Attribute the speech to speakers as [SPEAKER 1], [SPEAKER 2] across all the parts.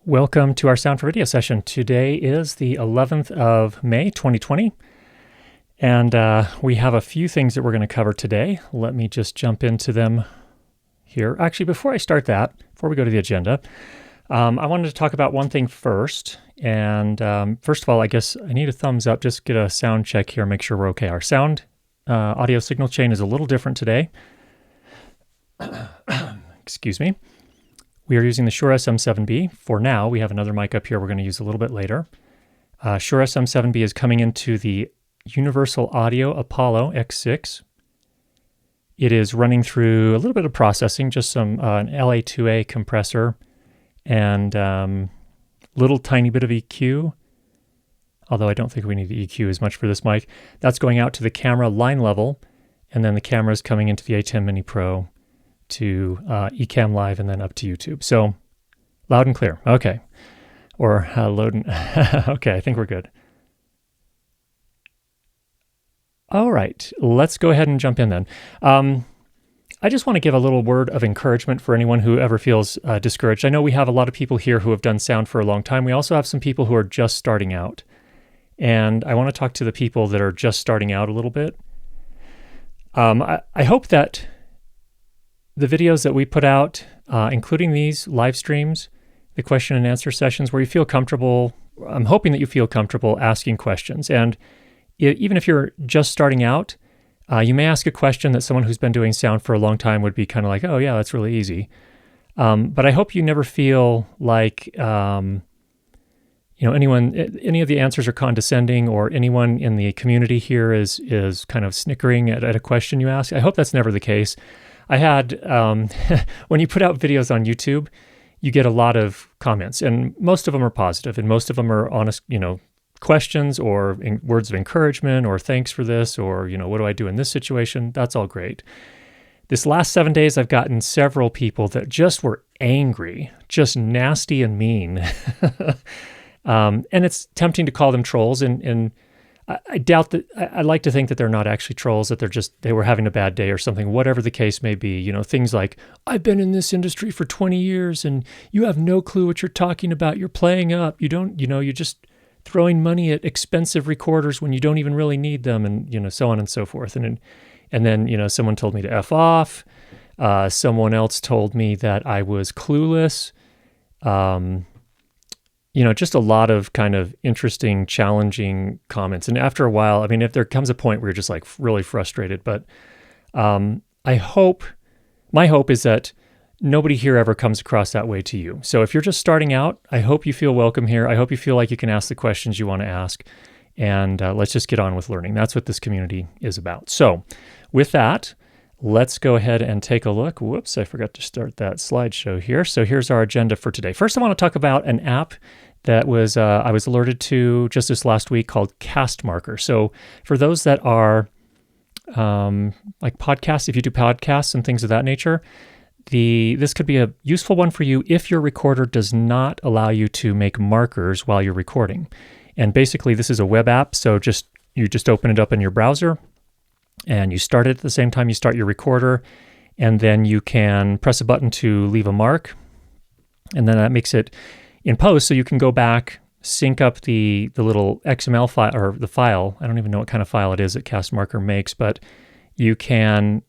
[SPEAKER 1] Welcome to our Sound for Video session. Today is the 11th of May, 2020, and we have a few things that we're going to cover today. Let me just jump into them here. Actually, before I start that, before we go to the agenda, I wanted to talk about one thing first. And first of all, I guess I need a thumbs up, just get a sound check here, make sure we're okay. Our sound audio signal chain is a little different today. Excuse me. We are using the Shure SM7B. For now, we have another mic up here we're going to use a little bit later. Shure SM7B is coming into the Universal Audio Apollo X6. It is running through a little bit of processing, just some an LA2A compressor and little tiny bit of EQ, although I don't think we need the EQ as much for this mic. That's going out to the camera line level, and then the camera is coming into the Atem Mini Pro to Ecamm Live and then up to YouTube. So loud and clear. Okay. Or load and okay, I think we're good. All right, let's go ahead and jump in then. I just want to give a little word of encouragement for anyone who ever feels discouraged. I know we have a lot of people here who have done sound for a long time. We also have some people who are just starting out. And I want to talk to the people that are just starting out a little bit. I hope that the videos that we put out, including these live streams, the question and answer sessions where you feel comfortable, I'm hoping that you feel comfortable asking questions. And even if you're just starting out, you may ask a question that someone who's been doing sound for a long time would be kind of like, oh yeah, that's really easy. But I hope you never feel like, any of the answers are condescending or anyone in the community here is kind of snickering at a question you ask. I hope that's never the case. I had, when you put out videos on YouTube, you get a lot of comments, and most of them are positive, and most of them are honest, questions or words of encouragement or thanks for this, or, what do I do in this situation? That's all great. This last 7 days, I've gotten several people that just were angry, just nasty and mean. And it's tempting to call them trolls, and I doubt that. I like to think that they're not actually trolls, that they were having a bad day or something, whatever the case may be. Things like, I've been in this industry for 20 years and you have no clue what you're talking about. You're playing up. You don't, you're just throwing money at expensive recorders when you don't even really need them, and, so on and so forth. And then, someone told me to F off. Someone else told me that I was clueless. Just a lot of kind of interesting, challenging comments. And after a while, if there comes a point where you're just like really frustrated, but my hope is that nobody here ever comes across that way to you. So if you're just starting out, I hope you feel welcome here. I hope you feel like you can ask the questions you want to ask. And let's just get on with learning. That's what this community is about. So with that, let's go ahead and take a look. Whoops, I forgot to start that slideshow here. So here's our agenda for today. First, I want to talk about an app that was I was alerted to just this last week called Cast Marker. So for those that are like podcasts, if you do podcasts and things of that nature, this could be a useful one for you if your recorder does not allow you to make markers while you're recording. And basically, this is a web app, so you just open it up in your browser, and you start it at the same time you start your recorder, and then you can press a button to leave a mark, and then that makes it in post, so you can go back, sync up the little XML file, or the file. I don't even know what kind of file it is that Cast Marker makes, but you can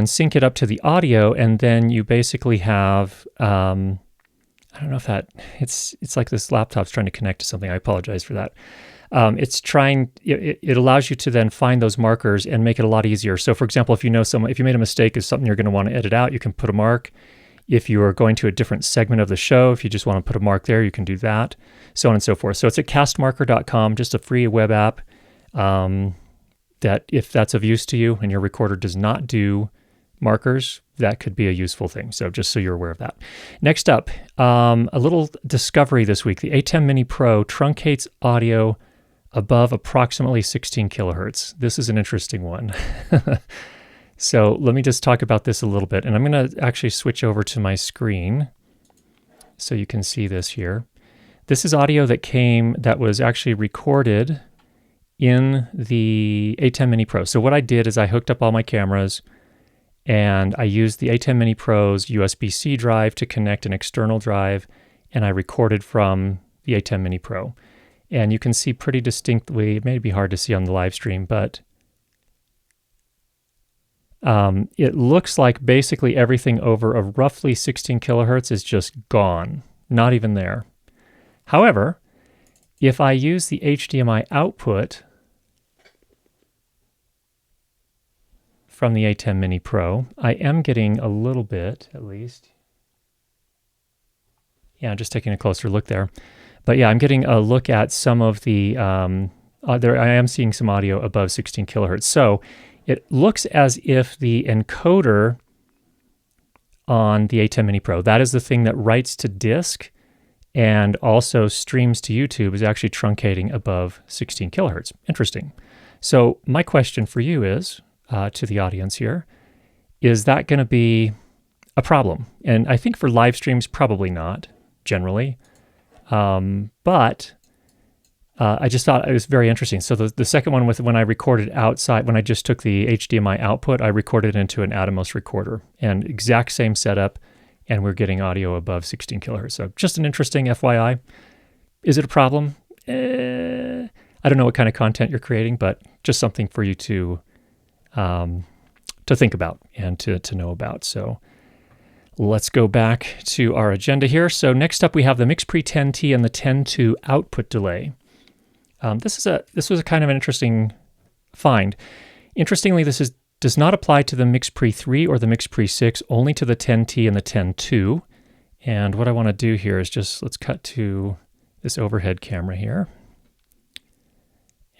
[SPEAKER 1] sync it up to the audio, and then you basically have I don't know if it's like this laptop's trying to connect to something. I apologize for that. It allows you to then find those markers and make it a lot easier. So for example, if you made a mistake of something you're going to want to edit out, you can put a mark. If you are going to a different segment of the show, if you just want to put a mark there, you can do that, so on and so forth. So it's at castmarker.com, just a free web app that if that's of use to you and your recorder does not do markers, that could be a useful thing. So just so you're aware of that. Next up, a little discovery this week. The Atem Mini Pro truncates audio above approximately 16 kilohertz. This is an interesting one. So let me just talk about this a little bit. And I'm going to actually switch over to my screen so you can see this here. This is audio that was actually recorded in the Atem Mini Pro. So what I did is I hooked up all my cameras and I used the Atem Mini Pro's USB-C drive to connect an external drive, and I recorded from the Atem Mini Pro. And you can see pretty distinctly, it may be hard to see on the live stream, but it looks like basically everything over a roughly 16 kilohertz is just gone, not even there. However, if I use the HDMI output from the Atem Mini Pro, I am getting a little bit, at least. Yeah, just taking a closer look there. But yeah, I'm getting a look at some of the, I am seeing some audio above 16 kilohertz. So it looks as if the encoder on the Atem Mini Pro, that is the thing that writes to disk and also streams to YouTube, is actually truncating above 16 kilohertz. Interesting. So my question for you is, to the audience here, is that going to be a problem? And I think for live streams, probably not, generally. But I just thought it was very interesting. So the second one, when I recorded outside, when I just took the HDMI output, I recorded into an Atomos recorder, and exact same setup, and we're getting audio above 16 kilohertz. So just an interesting FYI. Is it a problem? I don't know what kind of content you're creating, but just something for you to think about and to know about. So let's go back to our agenda here. So next up, we have the MixPre 10T and the 10.2 output delay. This was a kind of an interesting find. Interestingly, this does not apply to the MixPre 3 or the MixPre 6, only to the 10T and the 10.2. And what I want to do here is let's cut to this overhead camera here.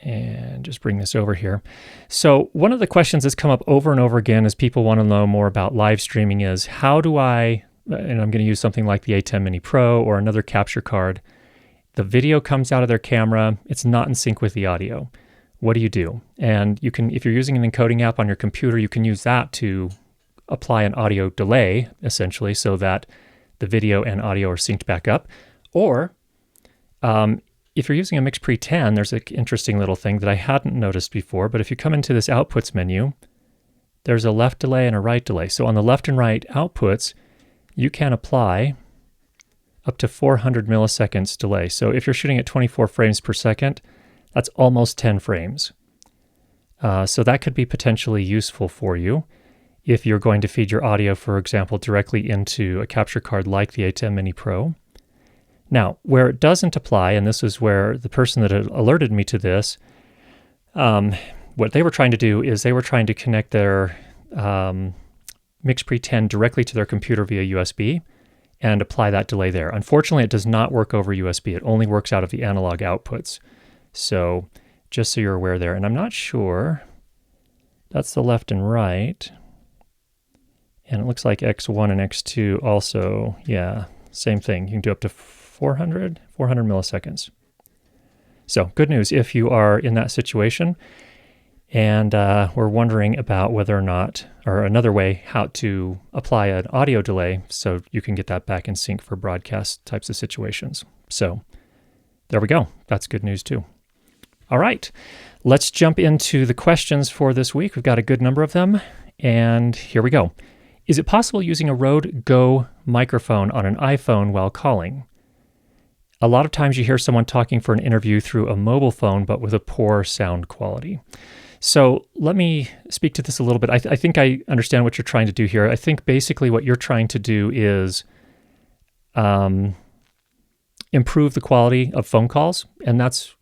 [SPEAKER 1] And just bring this over here. So one of the questions that's come up over and over again as people want to know more about live streaming is, how do and I'm going to use something like the Atem Mini Pro or another capture card. The video comes out of their camera, it's not in sync with the audio. What do? And you can, if you're using an encoding app on your computer, you can use that to apply an audio delay, essentially, so that the video and audio are synced back up. Or if you're using a MixPre 10, there's an interesting little thing that I hadn't noticed before, but if you come into this outputs menu, there's a left delay and a right delay. So on the left and right outputs, you can apply up to 400 milliseconds delay. So if you're shooting at 24 frames per second, that's almost 10 frames. So that could be potentially useful for you if you're going to feed your audio, for example, directly into a capture card like the Atem Mini Pro. Now, where it doesn't apply, and this is where the person that had alerted me to this, what they were trying to do is they were trying to connect their MixPre 10 directly to their computer via USB and apply that delay there. Unfortunately, it does not work over USB. It only works out of the analog outputs. So just so you're aware there. And I'm not sure, that's the left and right. And it looks like X1 and X2 also, yeah, same thing. You can do up to 400 milliseconds. So good news if you are in that situation and we're wondering about whether or not, or another way how to apply an audio delay so you can get that back in sync for broadcast types of situations. So there we go. That's good news too. All right, let's jump into the questions for this week. We've got a good number of them, and here we go. Is it possible using a Rode Go microphone on an iPhone while calling? A lot of times you hear someone talking for an interview through a mobile phone, but with a poor sound quality. So let me speak to this a little bit. I think I understand what you're trying to do here. I think basically what you're trying to do is improve the quality of phone calls, and that's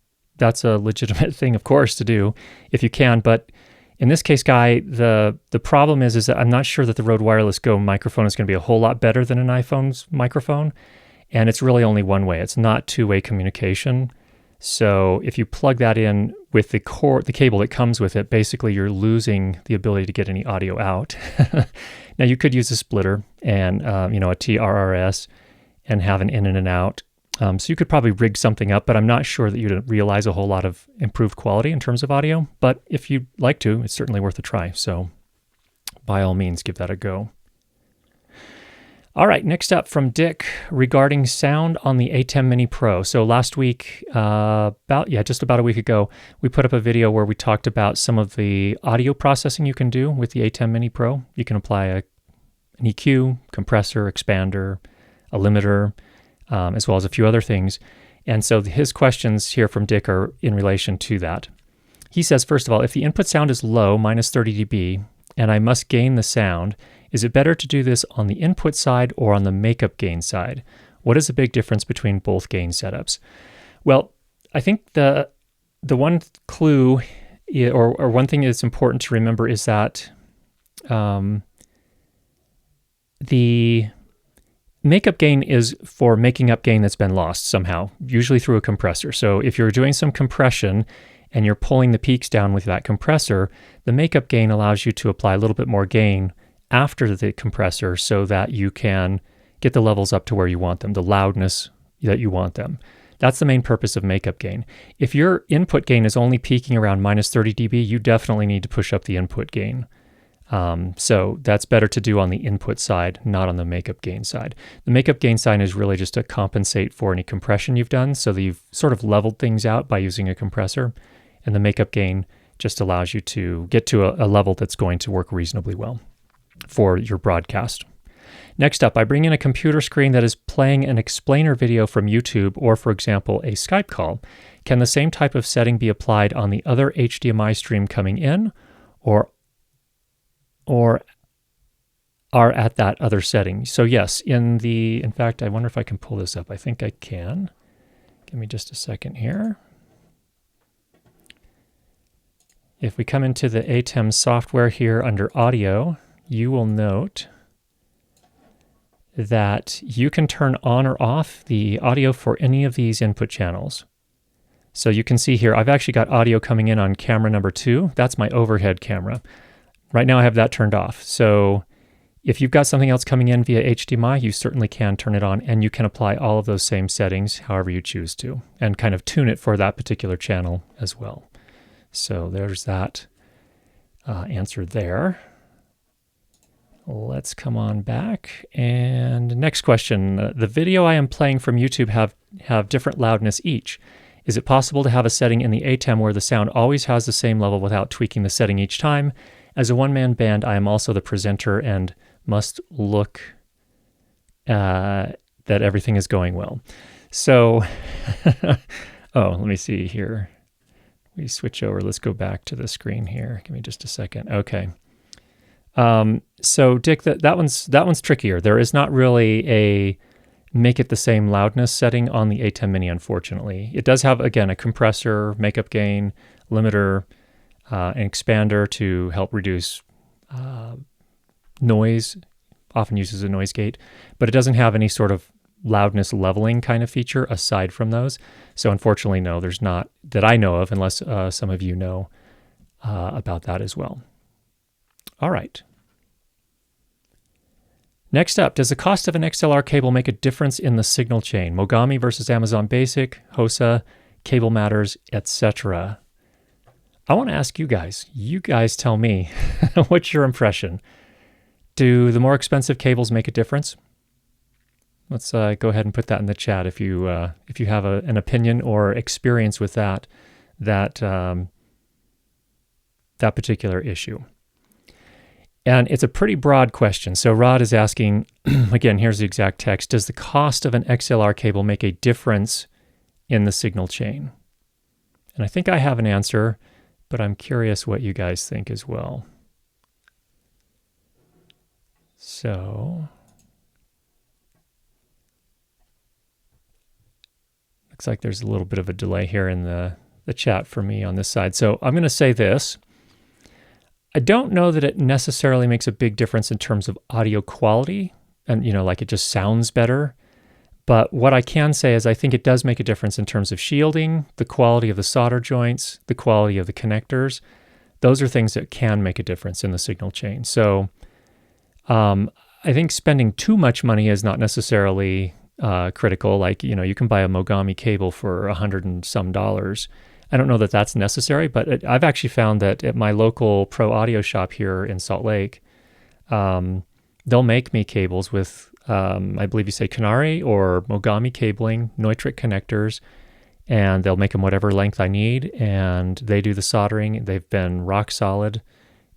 [SPEAKER 1] a legitimate thing, of course, to do if you can. But in this case, Guy, the problem is that I'm not sure that the Rode Wireless Go microphone is going to be a whole lot better than an iPhone's microphone, and it's really only one way. It's not two-way communication. So if you plug that in with the cable that comes with it, basically you're losing the ability to get any audio out. Now you could use a splitter and a TRRS and have an in and an out. So you could probably rig something up, but I'm not sure that you'd realize a whole lot of improved quality in terms of audio. But if you'd like to, it's certainly worth a try. So by all means, give that a go. All right, next up from Dick regarding sound on the Atem Mini Pro. So last week, just about a week ago, we put up a video where we talked about some of the audio processing you can do with the Atem Mini Pro. You can apply an EQ, compressor, expander, a limiter, as well as a few other things. And so his questions here from Dick are in relation to that. He says, first of all, if the input sound is low, minus 30 dB, and I must gain the sound, is it better to do this on the input side or on the makeup gain side? What is the big difference between both gain setups? Well, I think the one clue or one thing that's important to remember is that the makeup gain is for making up gain that's been lost somehow, usually through a compressor. So if you're doing some compression and you're pulling the peaks down with that compressor, the makeup gain allows you to apply a little bit more gain after the compressor so that you can get the levels up to where you want them, the loudness that you want them. That's the main purpose of makeup gain. If your input gain is only peaking around minus 30 dB, you definitely need to push up the input gain. So that's better to do on the input side, not on the makeup gain side. The makeup gain side is really just to compensate for any compression you've done, so that you've sort of leveled things out by using a compressor, and the makeup gain just allows you to get to a level that's going to work reasonably well for your broadcast. Next up, I bring in a computer screen that is playing an explainer video from YouTube or, for example, a Skype call. Can the same type of setting be applied on the other HDMI stream coming in, or are at that other setting? So yes, in fact, I wonder if I can pull this up. I think I can. Give me just a second here. If we come into the Atem software here under audio, you will note that you can turn on or off the audio for any of these input channels. So you can see here, I've actually got audio coming in on camera number 2. That's my overhead camera. Right now I have that turned off. So if you've got something else coming in via HDMI, you certainly can turn it on, and you can apply all of those same settings however you choose to, and kind of tune it for that particular channel as well. So there's that answer there. Let's come on back. And next question. The video I am playing from YouTube have different loudness each. Is it possible to have a setting in the Atem where the sound always has the same level without tweaking the setting each time? As a one-man band, I am also the presenter and must look that everything is going well. So, let me see here. We switch over. Let's go back to the screen here. Give me just a second. Okay. So Dick, that one's trickier. There is not really a make it the same loudness setting on the Atem Mini, unfortunately. It does have, again, a compressor, makeup gain, limiter, an expander to help reduce noise, often uses a noise gate, but it doesn't have any sort of loudness leveling kind of feature aside from those. So unfortunately, no, there's not that I know of, unless some of you know about that as well. All right. Next up, does the cost of an XLR cable make a difference in the signal chain? Mogami versus Amazon Basic, HOSA, Cable Matters, etc. I want to ask you guys. You guys tell me, what's your impression? Do the more expensive cables make a difference? Let's go ahead and put that in the chat if you have an opinion or experience with that particular issue. And it's a pretty broad question. So Rod is asking, again, here's the exact text. Does the cost of an XLR cable make a difference in the signal chain? And I think I have an answer, but I'm curious what you guys think as well. So, looks like there's a little bit of a delay here in the chat for me on this side. So I'm going to say this. I don't know that it necessarily makes a big difference in terms of audio quality and, like it just sounds better. But what I can say is I think it does make a difference in terms of shielding, the quality of the solder joints, the quality of the connectors. Those are things that can make a difference in the signal chain. So I think spending too much money is not necessarily critical. Like, you can buy a Mogami cable for $100 and some. I don't know that that's necessary, but I've actually found that at my local pro audio shop here in Salt Lake, they'll make me cables with, I believe you say Canary or Mogami cabling, Neutrik connectors, and they'll make them whatever length I need, and they do the soldering. They've been rock solid,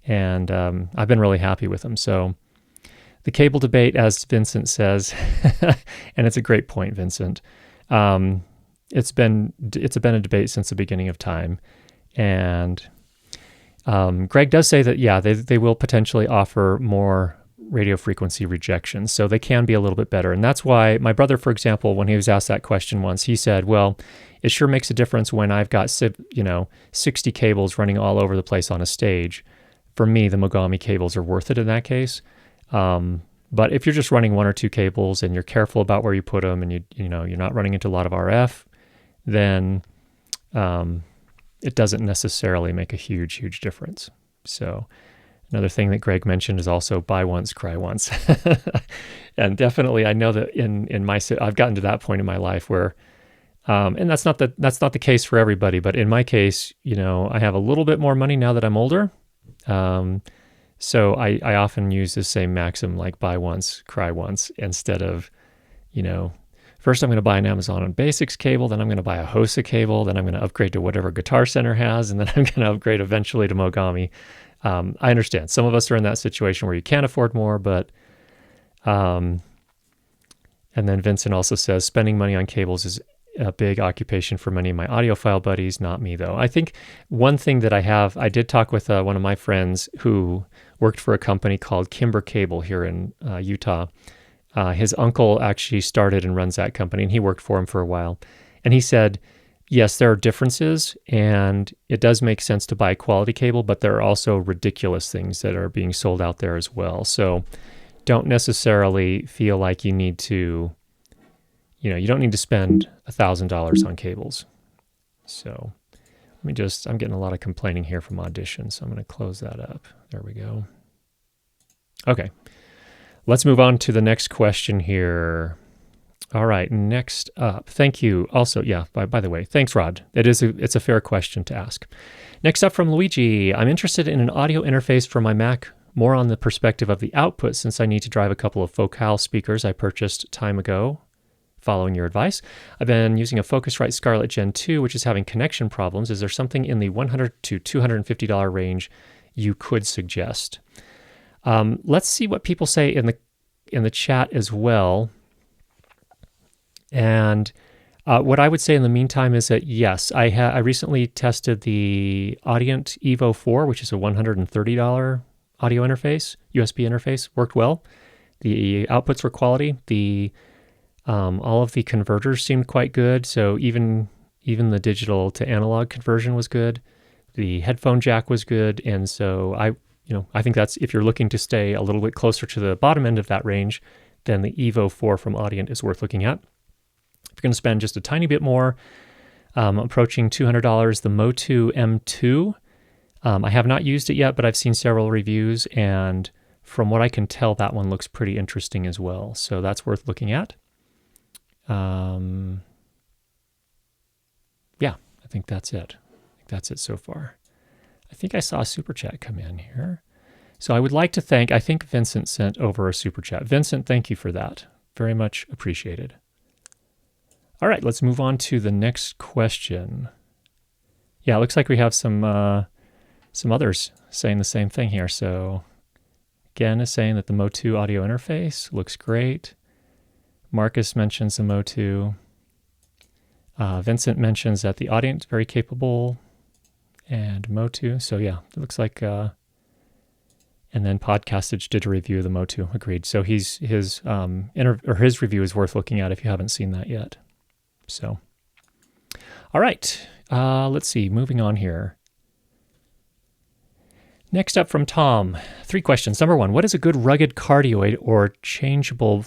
[SPEAKER 1] and I've been really happy with them. So the cable debate, as Vincent says, and it's a great point, Vincent, it's been a debate since the beginning of time. And Greg does say that, yeah, they will potentially offer more radio frequency rejections, so they can be a little bit better. And that's why my brother, for example, when he was asked that question once, he said, well, it sure makes a difference when I've got 60 cables running all over the place on a stage. For me, the Mogami cables are worth it in that case. But if you're just running one or two cables and you're careful about where you put them, and you're not running into a lot of RF, then it doesn't necessarily make a huge difference. So another thing that Greg mentioned is also buy once, cry once. And definitely, I know that in my, I've gotten to that point in my life where, and that's not the case for everybody, but in my case, I have a little bit more money now that I'm older. So I often use the same maxim, like buy once, cry once, instead of, first I'm going to buy an Amazon Basics cable, then I'm going to buy a HOSA cable, then I'm going to upgrade to whatever Guitar Center has, and then I'm going to upgrade eventually to Mogami. I understand some of us are in that situation where you can't afford more, but, and then Vincent also says spending money on cables is a big occupation for many of my audiophile buddies, not me though. I think one thing that I did talk with one of my friends who worked for a company called Kimber Cable here in Utah. His uncle actually started and runs that company, and he worked for him for a while. And he said, yes, there are differences, and it does make sense to buy a quality cable, but there are also ridiculous things that are being sold out there as well. So don't necessarily feel like you need to, you don't need to spend $1,000 on cables. So I'm getting a lot of complaining here from Audition, so I'm going to close that up. There we go. Okay. Let's move on to the next question here. All right, next up. Thank you. Also, yeah, by the way, thanks, Rod. It's a fair question to ask. Next up from Luigi. I'm interested in an audio interface for my Mac, more on the perspective of the output, since I need to drive a couple of Focal speakers I purchased time ago, following your advice. I've been using a Focusrite Scarlett Gen 2, which is having connection problems. Is there something in the $100 to $250 range you could suggest? Let's see what people say in the chat as well. And what I would say in the meantime is that, yes, I recently tested the Audient Evo 4, which is a $130 audio interface, USB interface. Worked well. The outputs were quality. All of the converters seemed quite good. So even the digital to analog conversion was good. The headphone jack was good. And so I think that's, if you're looking to stay a little bit closer to the bottom end of that range, then the Evo 4 from Audient is worth looking at. If you're going to spend just a tiny bit more, approaching $200, the Motu M2. I have not used it yet, but I've seen several reviews, and from what I can tell, that one looks pretty interesting as well. So that's worth looking at. Yeah, I think that's it. That's it so far. I think I saw a super chat come in here. So I would like to thank, I think Vincent sent over a super chat. Vincent, thank you for that. Very much appreciated. All right, let's move on to the next question. Yeah, it looks like we have some others saying the same thing here. So again, is saying that the Motu audio interface looks great. Marcus mentions the Motu. Vincent mentions that the Audient is very capable, and Motu. So yeah, it looks like, and then Podcastage did a review of the Motu. Agreed. So his review is worth looking at if you haven't seen that yet. So, all right, let's see, moving on here. Next up from Tom, 3 questions. Number 1, what is a good rugged cardioid or changeable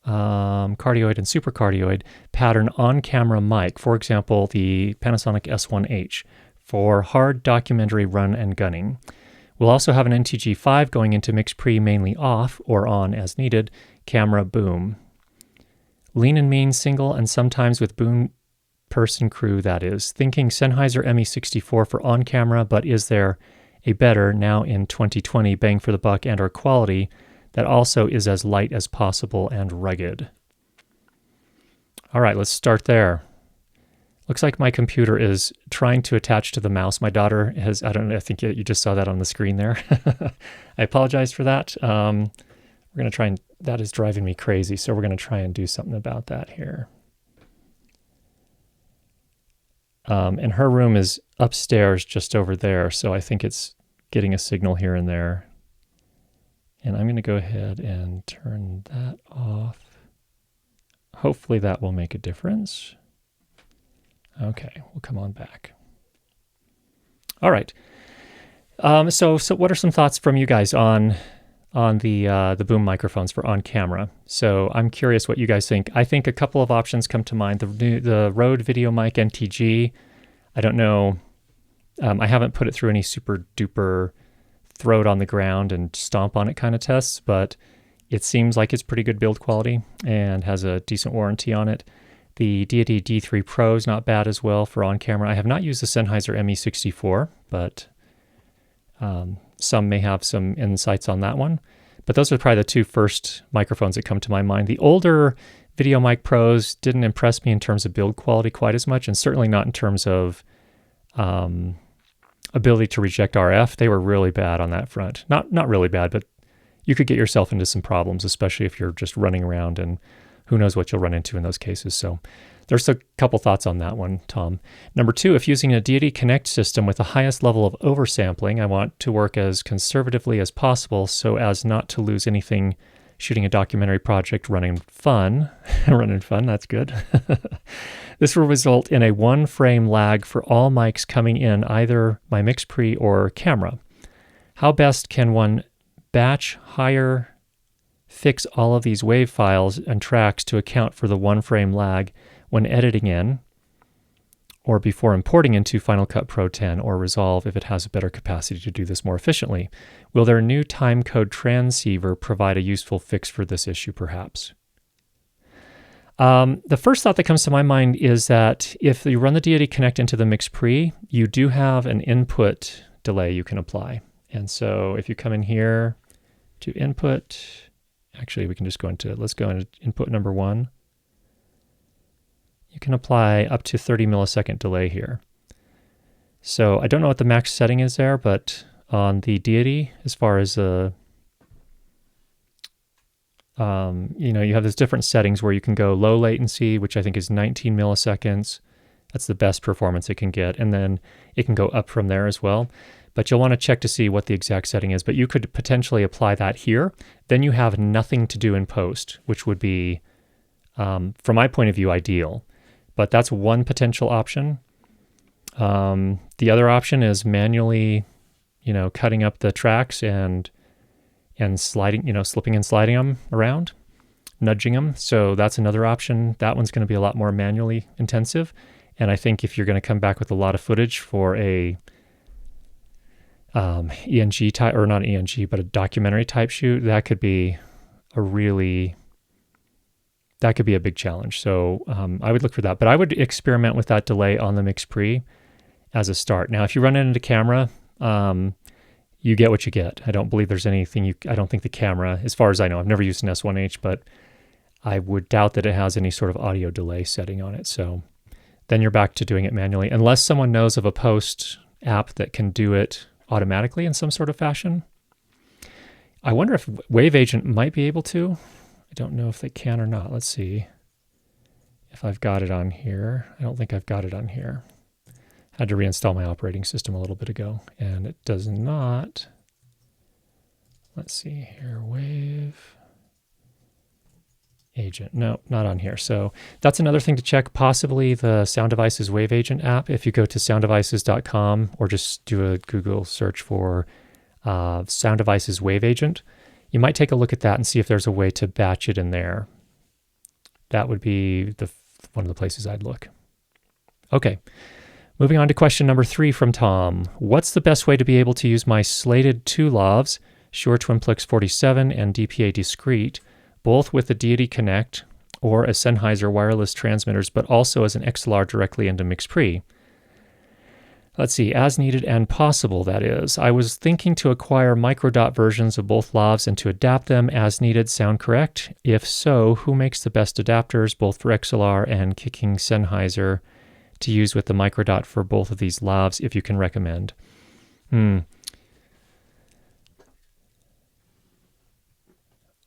[SPEAKER 1] cardioid and supercardioid pattern on-camera mic? For example, the Panasonic S1H for hard documentary run and gunning. We'll also have an NTG5 going into MixPre mainly off or on as needed, camera boom. Lean and mean single and sometimes with boom person crew, that is. Thinking Sennheiser ME64 for on-camera, but is there a better, now in 2020, bang for the buck and or quality that also is as light as possible and rugged. All right, let's start there. Looks like my computer is trying to attach to the mouse. My daughter has, I don't know, I think you just saw that on the screen there. I apologize for that. We're going to try and, that is driving me crazy. So we're going to try and do something about that here. And her room is upstairs just over there. So I think it's getting a signal here and there. And I'm going to go ahead and turn that off. Hopefully that will make a difference. Okay, we'll come on back. All right. So what are some thoughts from you guys on the boom microphones for on camera? So I'm curious what you guys think. I think a couple of options come to mind. The Rode VideoMic NTG. I don't know. I haven't put it through any super duper throw it on the ground and stomp on it kind of tests, but it seems like it's pretty good build quality and has a decent warranty on it. The Deity D3 Pro is not bad as well for on camera. I have not used the Sennheiser ME64, but some may have some insights on that one. But those are probably the two first microphones that come to my mind. The older VideoMic Pros didn't impress me in terms of build quality quite as much, and certainly not in terms of ability to reject RF. They were really bad on that front. Not really bad, but you could get yourself into some problems, especially if you're just running around, and who knows what you'll run into in those cases. So there's a couple thoughts on that one, Tom. Number two, if using a Deity Connect system with the highest level of oversampling, I want to work as conservatively as possible so as not to lose anything shooting a documentary project running fun. Running fun, that's good. This will result in a one frame lag for all mics coming in, either my MixPre or camera. How best can one batch fix all of these WAV files and tracks to account for the one frame lag when editing in or before importing into Final Cut Pro 10 or Resolve if it has a better capacity to do this more efficiently? Will their new timecode transceiver provide a useful fix for this issue, perhaps? The first thought that comes to my mind is that if you run the Deity Connect into the MixPre, you do have an input delay you can apply. And so if you come in here to input, actually we can just go into, let's go into input number 1. You can apply up to 30 millisecond delay here. So I don't know what the max setting is there, but on the Deity, as far as you have these different settings where you can go low latency, which I think is 19 milliseconds. That's the best performance it can get. And then it can go up from there as well. But you'll want to check to see what the exact setting is. But you could potentially apply that here. Then you have nothing to do in post, which would be, from my point of view, ideal. But that's one potential option. The other option is manually, cutting up the tracks and sliding, slipping and sliding them around, nudging them. So that's another option. That one's going to be a lot more manually intensive. And I think if you're going to come back with a lot of footage for a ENG type, or not ENG, but a documentary type shoot, that could be a big challenge. So I would look for that, but I would experiment with that delay on the MixPre as a start. Now, if you run it into camera, you get what you get. I don't believe there's anything I don't think the camera, as far as I know, I've never used an S1H, but I would doubt that it has any sort of audio delay setting on it. So then you're back to doing it manually, unless someone knows of a post app that can do it automatically in some sort of fashion. I wonder if Wave Agent might be able to. I don't know if they can or not. Let's see if I've got it on here. I don't think I've got it on here. I had to reinstall my operating system a little bit ago, and it does not. Let's see here, Wave Agent. No, not on here. So that's another thing to check. Possibly the Sound Devices Wave Agent app. If you go to sounddevices.com or just do a Google search for Sound Devices Wave Agent, you might take a look at that and see if there's a way to batch it in there. That would be one of the places I'd look. Okay. Moving on to question number 3 from Tom. What's the best way to be able to use my slated 2 lavs, Shure Twimplex 47 and DPA Discrete, both with the Deity Connect or as Sennheiser wireless transmitters, but also as an XLR directly into MixPre? Let's see, as needed and possible, that is. I was thinking to acquire microdot versions of both lavs and to adapt them as needed. Sound correct? If so, who makes the best adapters, both for XLR and kicking Sennheiser, to use with the microdot for both of these lavs, if you can recommend?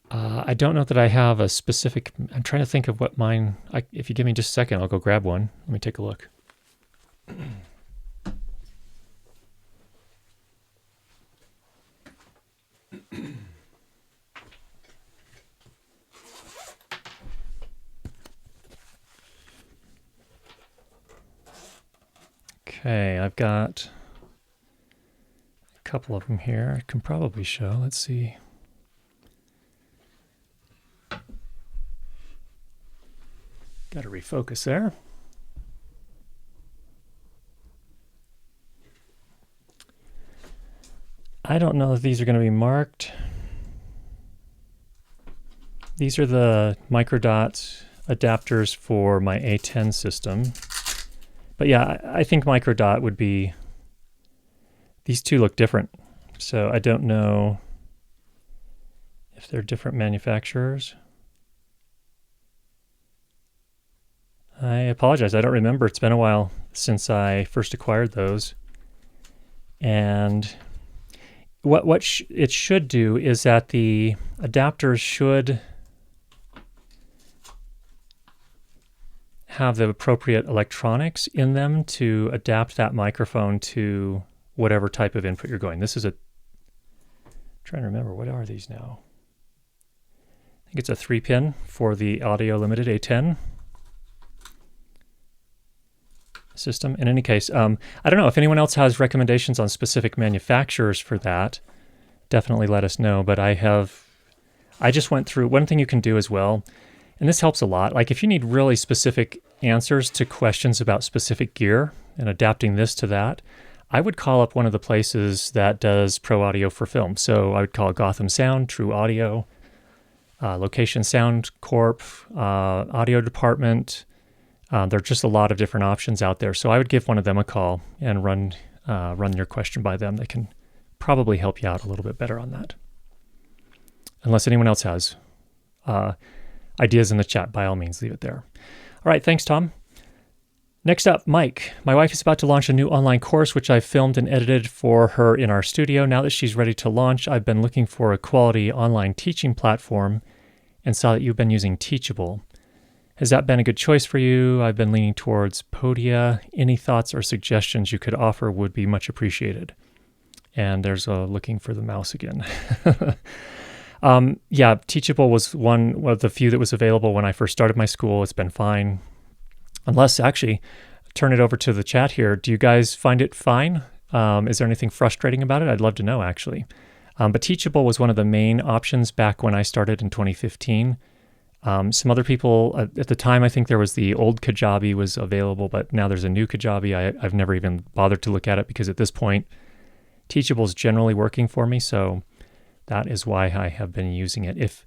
[SPEAKER 1] I don't know that I have a specific... I'm trying to think of what mine... if you give me just a second, I'll go grab one. Let me take a look. Okay, I've got a couple of them here. I can probably show. Let's see. Got to refocus there. I don't know if these are going to be marked. These are the microdot adapters for my A10 system. But yeah, I think microdot would be... These two look different. So I don't know if they're different manufacturers. I apologize. I don't remember. It's been a while since I first acquired those. And what it should do is that the adapters should have the appropriate electronics in them to adapt that microphone to whatever type of input you're going. This is a... I'm trying to remember, what are these now? I think it's a 3-pin for the audio limited A10 system. In any case, I don't know if anyone else has recommendations on specific manufacturers for that. Definitely let us know. But I just went through, one thing you can do as well, and this helps a lot, like if you need really specific answers to questions about specific gear and adapting this to that, I would call up one of the places that does pro audio for film. So I would call Gotham Sound, True Audio, Location Sound Corp, Audio Department. There are just a lot of different options out there. So I would give one of them a call and run your question by them. They can probably help you out a little bit better on that. Unless anyone else has ideas in the chat, by all means, leave it there. All right, thanks, Tom. Next up, Mike. My wife is about to launch a new online course, which I filmed and edited for her in our studio. Now that she's ready to launch, I've been looking for a quality online teaching platform and saw that you've been using Teachable. Has that been a good choice for you? I've been leaning towards Podia. Any thoughts or suggestions you could offer would be much appreciated. And there's a looking for the mouse again. Yeah, Teachable was one of the few that was available when I first started my school. It's been fine. Unless, actually, turn it over to the chat here. Do you guys find it fine? Is there anything frustrating about it? I'd love to know, actually. But Teachable was one of the main options back when I started in 2015. Some other people, at the time, I think there was the old Kajabi was available, but now there's a new Kajabi. I've never even bothered to look at it because at this point, Teachable is generally working for me, so that is why I have been using it.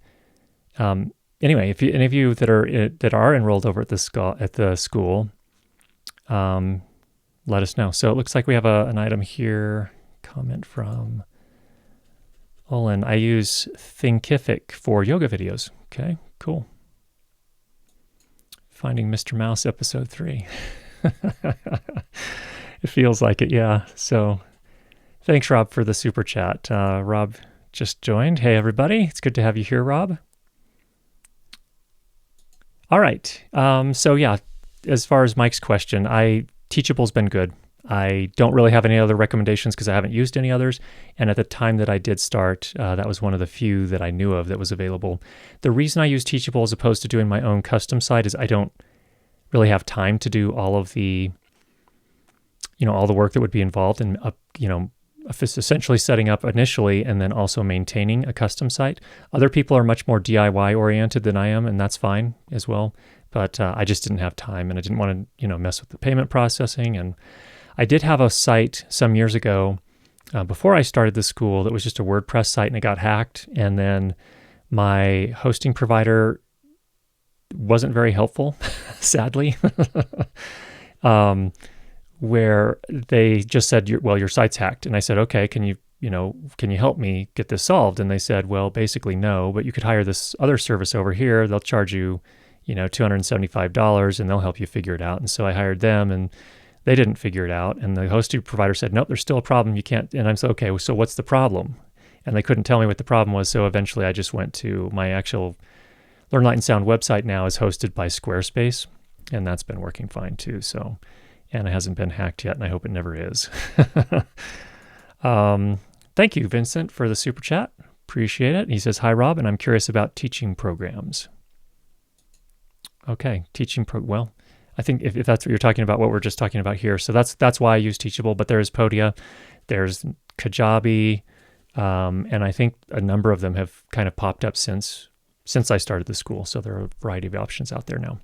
[SPEAKER 1] Anyway, if any of you that are enrolled over at the school, let us know. So it looks like we have an item here. Comment from Olin. I use Thinkific for yoga videos. Okay, cool. Finding Mr. Mouse episode 3. It feels like it, yeah. So thanks, Rob, for the super chat. Rob just joined. Hey, everybody. It's good to have you here, Rob. All right. So yeah, as far as Mike's question, Teachable's been good. I don't really have any other recommendations because I haven't used any others. And at the time that I did start, that was one of the few that I knew of that was available. The reason I use Teachable as opposed to doing my own custom site is I don't really have time to do all of the, all the work that would be involved in, essentially setting up initially and then also maintaining a custom site. Other people are much more DIY oriented than I am, and that's fine as well. But I just didn't have time, and I didn't want to, mess with the payment processing. And I did have a site some years ago before I started the school that was just a WordPress site, and it got hacked. And then my hosting provider wasn't very helpful, sadly. where they just said, well, your site's hacked. And I said, okay, can you help me get this solved? And they said, well, basically no, but you could hire this other service over here. They'll charge you, $275 and they'll help you figure it out. And so I hired them and they didn't figure it out. And the hosting provider said, nope, there's still a problem. You can't. And I said, okay, so what's the problem? And they couldn't tell me what the problem was. So eventually I just went to my actual Learn Light and Sound website now is hosted by Squarespace. And that's been working fine too. So, and it hasn't been hacked yet, and I hope it never is. Thank you, Vincent, for the super chat. Appreciate it. He says, hi, Rob, and I'm curious about teaching programs. Okay, well, I think if that's what you're talking about, what we're just talking about here. So that's why I use Teachable, but there's Podia, there's Kajabi, and I think a number of them have kind of popped up since I started the school. So there are a variety of options out there now.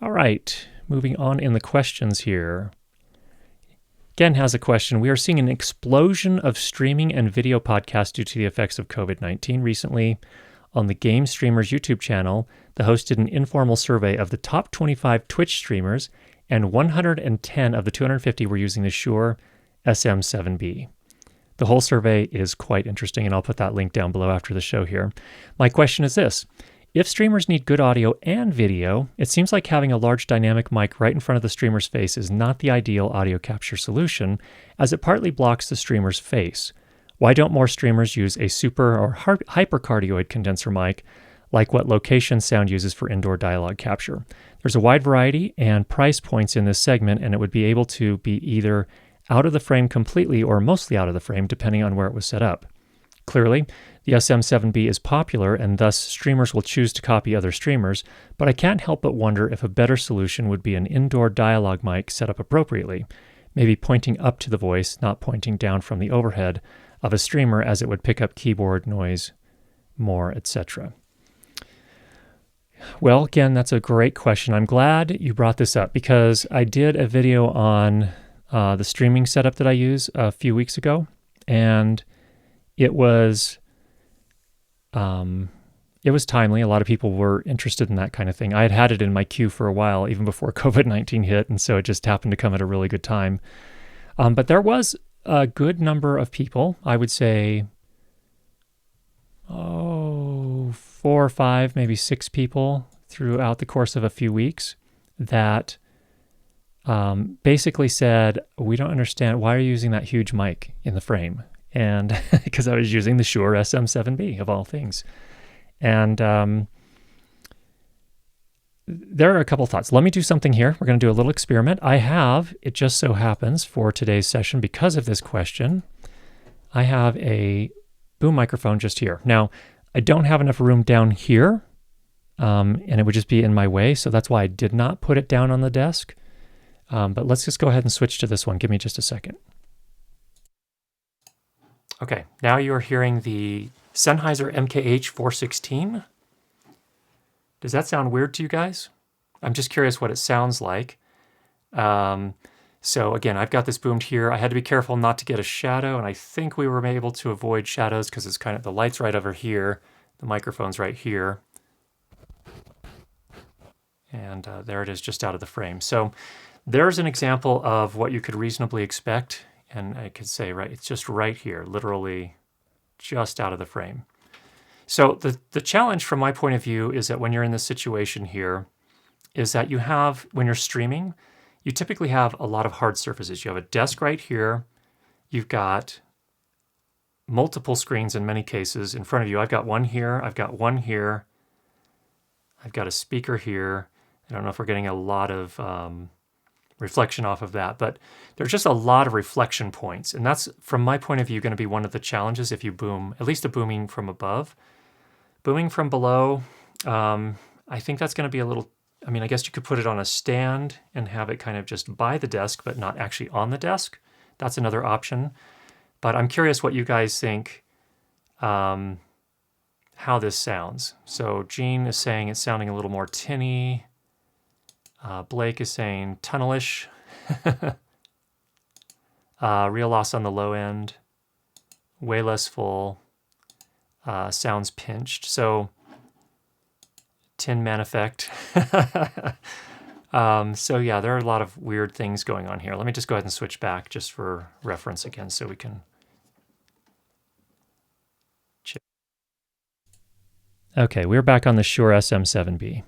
[SPEAKER 1] All right, moving on in the questions here. Ken has a question. We are seeing an explosion of streaming and video podcasts due to the effects of COVID-19. Recently, on the Game Streamers YouTube channel, the host did an informal survey of the top 25 Twitch streamers, and 110 of the 250 were using the Shure SM7B. The whole survey is quite interesting, and I'll put that link down below after the show here. My question is this. If streamers need good audio and video, it seems like having a large dynamic mic right in front of the streamer's face is not the ideal audio capture solution, as it partly blocks the streamer's face. Why don't more streamers use a super or hypercardioid condenser mic, like what Location Sound uses for indoor dialogue capture? There's a wide variety and price points in this segment, and it would be able to be either out of the frame completely or mostly out of the frame, depending on where it was set up. Clearly, the SM7B is popular, and thus streamers will choose to copy other streamers, but I can't help but wonder if a better solution would be an indoor dialogue mic set up appropriately, maybe pointing up to the voice, not pointing down from the overhead of a streamer, as it would pick up keyboard noise more, etc. Well, again, that's a great question. I'm glad you brought this up because I did a video on the streaming setup that I use a few weeks ago, and it was timely. A lot of people were interested in that kind of thing. I had it in my queue for a while, even before COVID-19 hit, and so it just happened to come at a really good time. But there was a good number of people, I would say, 4 or 5, maybe 6 people throughout the course of a few weeks that basically said, we don't understand, why are you using that huge mic in the frame? And because I was using the Shure SM7B of all things. And there are a couple thoughts. Let me do something here. We're going to do a little experiment. It just so happens for today's session, because of this question, I have a boom microphone just here. Now, I don't have enough room down here, and it would just be in my way, so that's why I did not put it down on the desk. But let's just go ahead and switch to this one. Give me just a second. Okay, now you're hearing the Sennheiser MKH416. Does that sound weird to you guys? I'm just curious what it sounds like. So again, I've got this boomed here. I had to be careful not to get a shadow, and I think we were able to avoid shadows because it's kind of, the light's right over here, the microphone's right here. And there it is, just out of the frame. So there's an example of what you could reasonably expect. And I could say, right, it's just right here, literally just out of the frame. So the challenge from my point of view is that when you're in this situation here, is that you have, when you're streaming, you typically have a lot of hard surfaces. You have a desk right here. You've got multiple screens in many cases in front of you. I've got one here. I've got one here. I've got a speaker here. I don't know if we're getting a lot of reflection off of that, but there's just a lot of reflection points. And that's, from my point of view, going to be one of the challenges if you boom, at least a booming from above. Booming from below, I think that's going to be a little, I mean, I guess you could put it on a stand and have it kind of just by the desk, but not actually on the desk. That's another option. But I'm curious what you guys think, how this sounds. So Gene is saying it's sounding a little more tinny. Blake is saying tunnelish. Real loss on the low end. Way less full. Sounds pinched. So Tin Man effect. So yeah, there are a lot of weird things going on here. Let me just go ahead and switch back just for reference again so we can check. Okay, we're back on the Shure SM7B.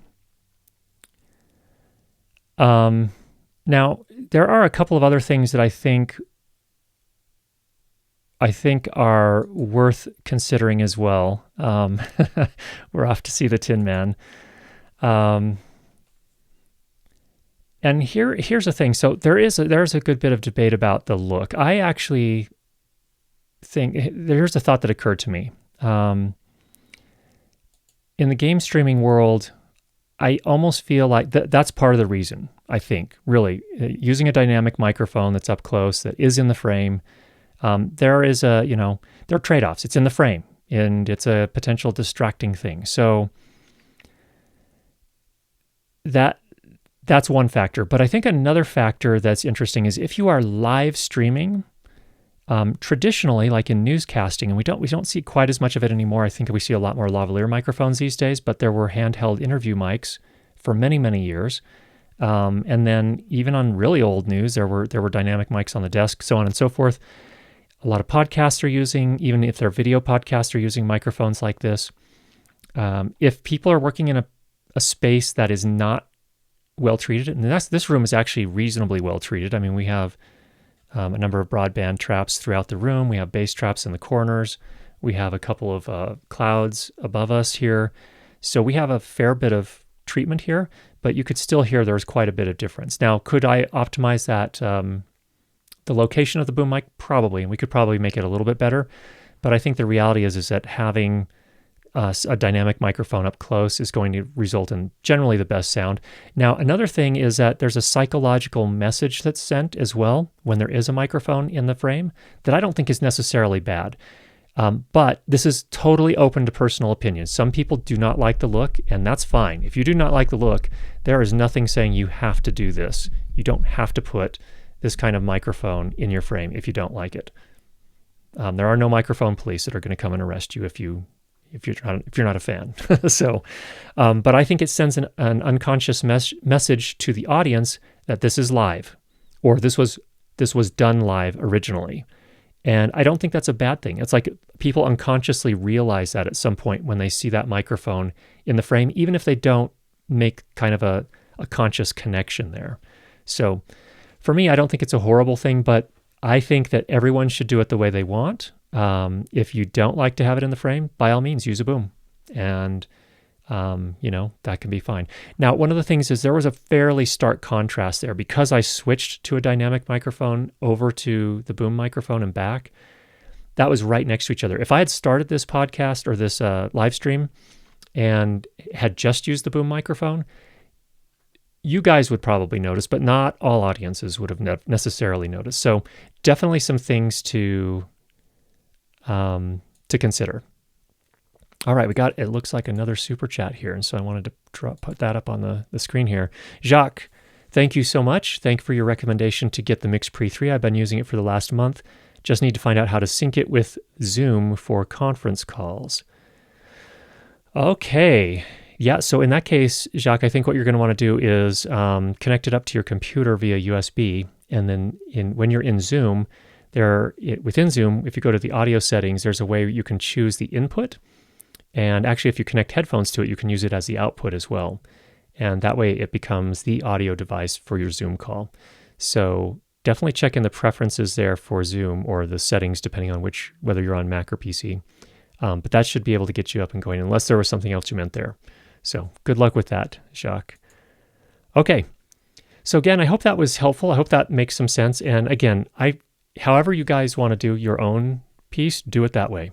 [SPEAKER 1] Now, there are a couple of other things that I think are worth considering as well. We're off to see the Tin Man. And here's the thing. So there's a good bit of debate about the look. I actually think here's a thought that occurred to me. In the game streaming world, I almost feel like that's part of the reason. I think really using a dynamic microphone that's up close, that is in the frame. There are trade-offs. It's in the frame, and it's a potential distracting thing. So that's one factor. But I think another factor that's interesting is if you are live streaming, traditionally, like in newscasting, and we don't see quite as much of it anymore. I think we see a lot more lavalier microphones these days, but there were handheld interview mics for many, many years. And then even on really old news, there were dynamic mics on the desk, so on and so forth. A lot of podcasts are using, even if they're video podcasts, are using microphones like this. If people are working in a space that is not well treated, and this room is actually reasonably well treated. I mean, we have a number of broadband traps throughout the room. We have bass traps in the corners. We have a couple of clouds above us here. So we have a fair bit of treatment here, but you could still hear there's quite a bit of difference. Now, could I optimize that, the location of the boom mic? Probably, and we could probably make it a little bit better. But I think the reality is that having a dynamic microphone up close is going to result in generally the best sound. Now, another thing is that there's a psychological message that's sent as well when there is a microphone in the frame that I don't think is necessarily bad. But this is totally open to personal opinion. Some people do not like the look, and that's fine. If you do not like the look, there is nothing saying you have to do this. You don't have to put this kind of microphone in your frame if you don't like it. There are no microphone police that are going to come and arrest you if you're not a fan. So, but I think it sends an unconscious message to the audience that this is live, or this was done live originally. And I don't think that's a bad thing. It's like people unconsciously realize that at some point when they see that microphone in the frame, even if they don't make kind of a conscious connection there. So for me, I don't think it's a horrible thing, but I think that everyone should do it the way they want. If you don't like to have it in the frame, by all means, use a boom. And, that can be fine. Now, one of the things is there was a fairly stark contrast there because I switched to a dynamic microphone over to the boom microphone and back. That was right next to each other. If I had started this podcast or this live stream and had just used the boom microphone, you guys would probably notice, but not all audiences would have necessarily noticed. So definitely some things to consider. All right, it looks like another super chat here, and so I wanted to put that up on the screen here. Jacques, thank you so much. Thank you for your recommendation to get the MixPre 3. I've been using it for the last month. Just need to find out how to sync it with Zoom for conference calls. Okay. Yeah, so in that case, Jacques, I think what you're going to want to do is connect it up to your computer via USB, and then when you're in Zoom, within Zoom, if you go to the audio settings, there's a way you can choose the input, and actually if you connect headphones to it, you can use it as the output as well, and that way it becomes the audio device for your Zoom call. So definitely check in the preferences there for Zoom, or the settings depending on whether you're on Mac or PC, but that should be able to get you up and going, unless there was something else you meant there. So good luck with that, Jacques. Okay, so again, I hope that was helpful. I hope that makes some sense. And again, however you guys want to do your own piece, do it that way.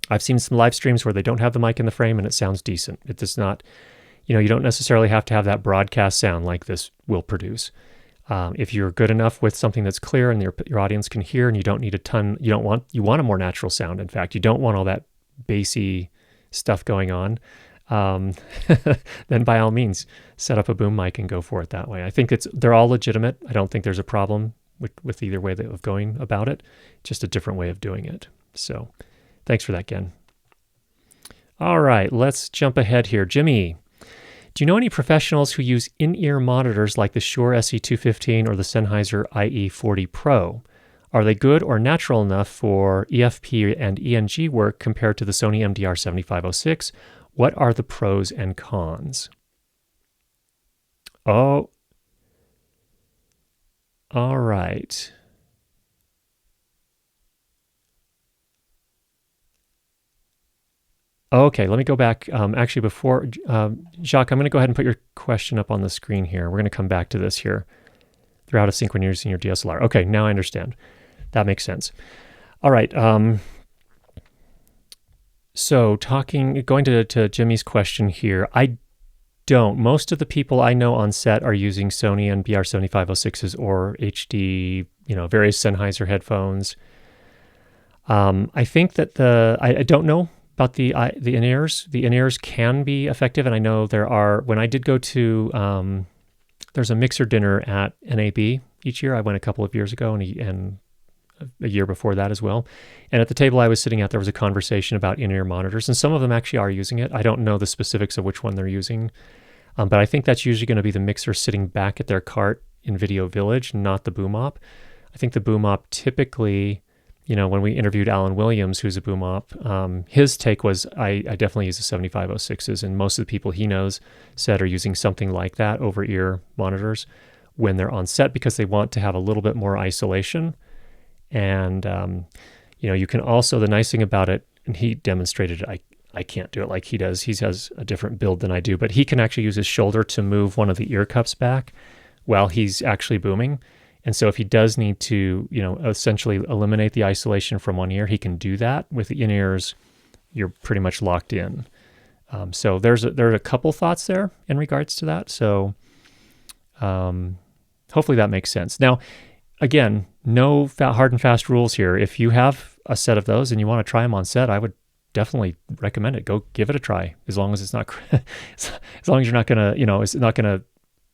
[SPEAKER 1] I've seen some live streams where they don't have the mic in the frame and it sounds decent. It does not, you don't necessarily have to have that broadcast sound like this will produce. If you're good enough with something that's clear and your audience can hear, and you don't need you want a more natural sound. In fact, you don't want all that bassy stuff going on. Then by all means, set up a boom mic and go for it that way. I think they're all legitimate. I don't think there's a problem with either way of going about it, just a different way of doing it. So thanks for that, Ken. All right, let's jump ahead here. Jimmy, Do you know any professionals who use in-ear monitors like the Shure SE215 or the Sennheiser IE40 Pro? Are they good or natural enough for EFP and ENG work compared to the Sony MDR7506? What are the pros and cons? Oh, all right. Okay, let me go back. Actually, before, Jacques, I'm going to go ahead and put your question up on the screen here. We're going to come back to this here. They're out of sync when you're using your DSLR. Okay, now I understand. That makes sense. All right. So going to Jimmy's question here, I don't. Most of the people I know on set are using Sony and BR7506s or HD, various Sennheiser headphones. I think that I don't know about the in-ears. The in-ears can be effective, and I know there are. When I did go to, there's a mixer dinner at NAB each year. I went a couple of years ago, and a year before that as well. And at the table I was sitting at, there was a conversation about in-ear monitors, and some of them actually are using it. I don't know the specifics of which one they're using, but I think that's usually going to be the mixer sitting back at their cart in Video Village, not the boom op. I think the boom op typically, when we interviewed Alan Williams, who's a boom op, his take was, I definitely use the 7506s, and most of the people he knows said are using something like that over-ear monitors when they're on set because they want to have a little bit more isolation. And, you can also, the nice thing about it, and he demonstrated it, I can't do it like he does. He has a different build than I do, but he can actually use his shoulder to move one of the ear cups back while he's actually booming. And so if he does need to, essentially eliminate the isolation from one ear, he can do that. With the in-ears, you're pretty much locked in. So there are a couple thoughts there in regards to that. So hopefully that makes sense. Now, again, no hard and fast rules here. If you have a set of those and you want to try them on set, I would definitely recommend it. Go give it a try, as long as it's not, as long as you're not gonna, it's not gonna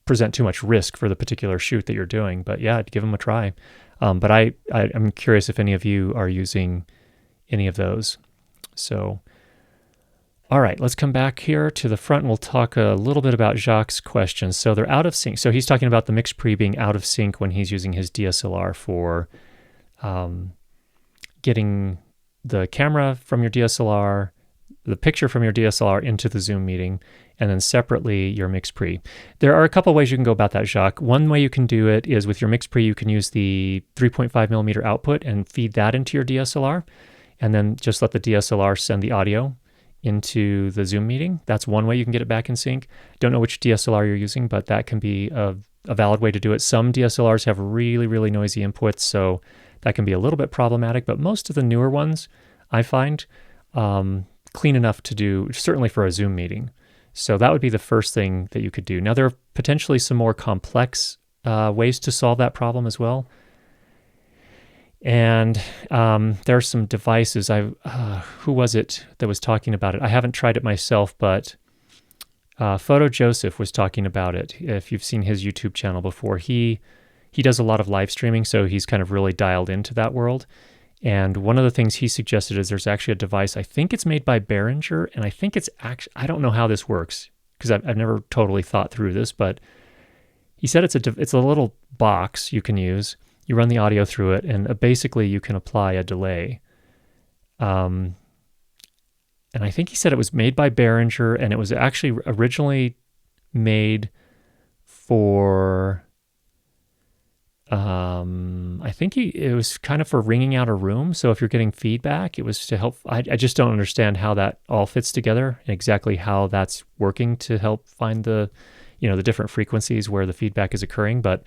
[SPEAKER 1] present too much risk for the particular shoot that you're doing. But yeah, give them a try. But I'm curious if any of you are using any of those. So, all right, let's come back here to the front and we'll talk a little bit about Jacques' questions. So they're out of sync. So he's talking about the MixPre being out of sync when he's using his DSLR for getting the camera from your DSLR, the picture from your DSLR into the Zoom meeting, and then separately your MixPre. There are a couple ways you can go about that, Jacques. One way you can do it is with your MixPre, you can use the 3.5 millimeter output and feed that into your DSLR, and then just let the DSLR send the audio into the Zoom meeting. That's one way you can get it back in sync. Don't know which DSLR you're using, but that can be a valid way to do it. Some DSLRs have really, really noisy inputs, so that can be a little bit problematic, but most of the newer ones I find clean enough to do, certainly for a Zoom meeting. So that would be the first thing that you could do. Now, there are potentially some more complex ways to solve that problem as well. And there are some devices. Who was it that was talking about it? I haven't tried it myself, but Photo Joseph was talking about it. If you've seen his YouTube channel before, he does a lot of live streaming, so he's kind of really dialed into that world. And one of the things he suggested is there's actually a device, I think it's made by Behringer, and I think it's actually, I don't know how this works because I've never totally thought through this, but he said it's a little box you can use. You run the audio through it, and basically you can apply a delay. And I think he said it was made by Behringer, and it was actually originally made for, I think it was kind of for ringing out a room. So if you're getting feedback, it was to help. I just don't understand how that all fits together and exactly how that's working to help find the different frequencies where the feedback is occurring, but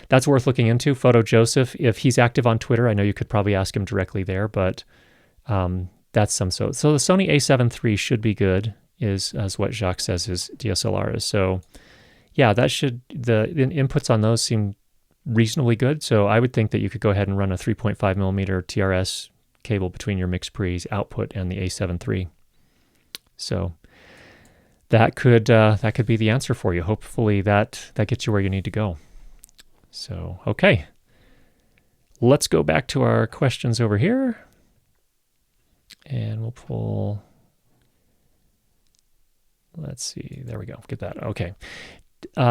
[SPEAKER 1] that's worth looking into. Photo Joseph, if he's active on Twitter, I know you could probably ask him directly there, but that's some. So the Sony A7 III should be good, is as what Jacques says his DSLR is. So yeah, the inputs on those seem reasonably good. So I would think that you could go ahead and run a 3.5 millimeter TRS cable between your MixPre's output and the A7 III. So that could be the answer for you. Hopefully that gets you where you need to go. So, okay, let's go back to our questions over here, and we'll pull let's see. There we go. Get that. Okay.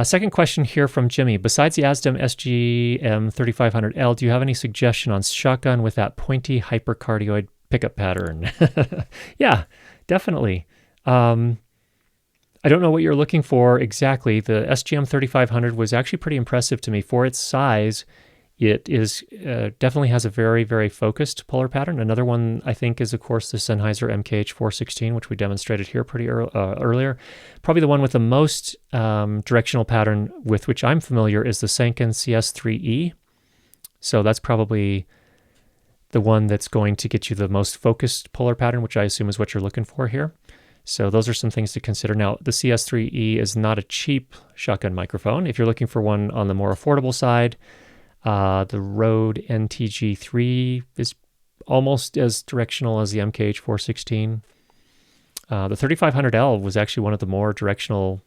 [SPEAKER 1] Second question here from Jimmy. Besides the Atem SGM3500L, do you have any suggestion on shotgun with that pointy hypercardioid pickup pattern? Yeah, definitely. I don't know what you're looking for exactly. The SGM3500 was actually pretty impressive to me for its size. It is definitely has a very, very focused polar pattern. Another one, I think, is, of course, the Sennheiser MKH416, which we demonstrated here pretty earlier. Probably the one with the most directional pattern with which I'm familiar is the Sanken CS3E. So that's probably the one that's going to get you the most focused polar pattern, which I assume is what you're looking for here. So those are some things to consider. Now, the CS3E is not a cheap shotgun microphone. If you're looking for one on the more affordable side, the Rode NTG3 is almost as directional as the MKH416. The 3500L was actually one of the more directional,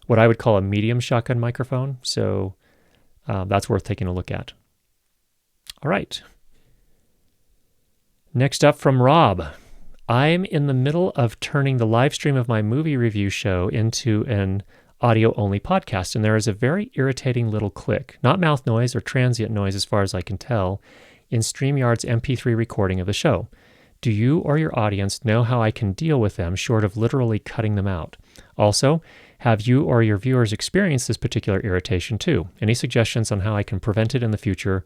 [SPEAKER 1] what I would call a medium shotgun microphone. So that's worth taking a look at. All right. Next up from Rob. I'm in the middle of turning the live stream of my movie review show into an audio-only podcast, and there is a very irritating little click, not mouth noise or transient noise as far as I can tell, in StreamYard's MP3 recording of the show. Do you or your audience know how I can deal with them, short of literally cutting them out? Also, have you or your viewers experienced this particular irritation too? Any suggestions on how I can prevent it in the future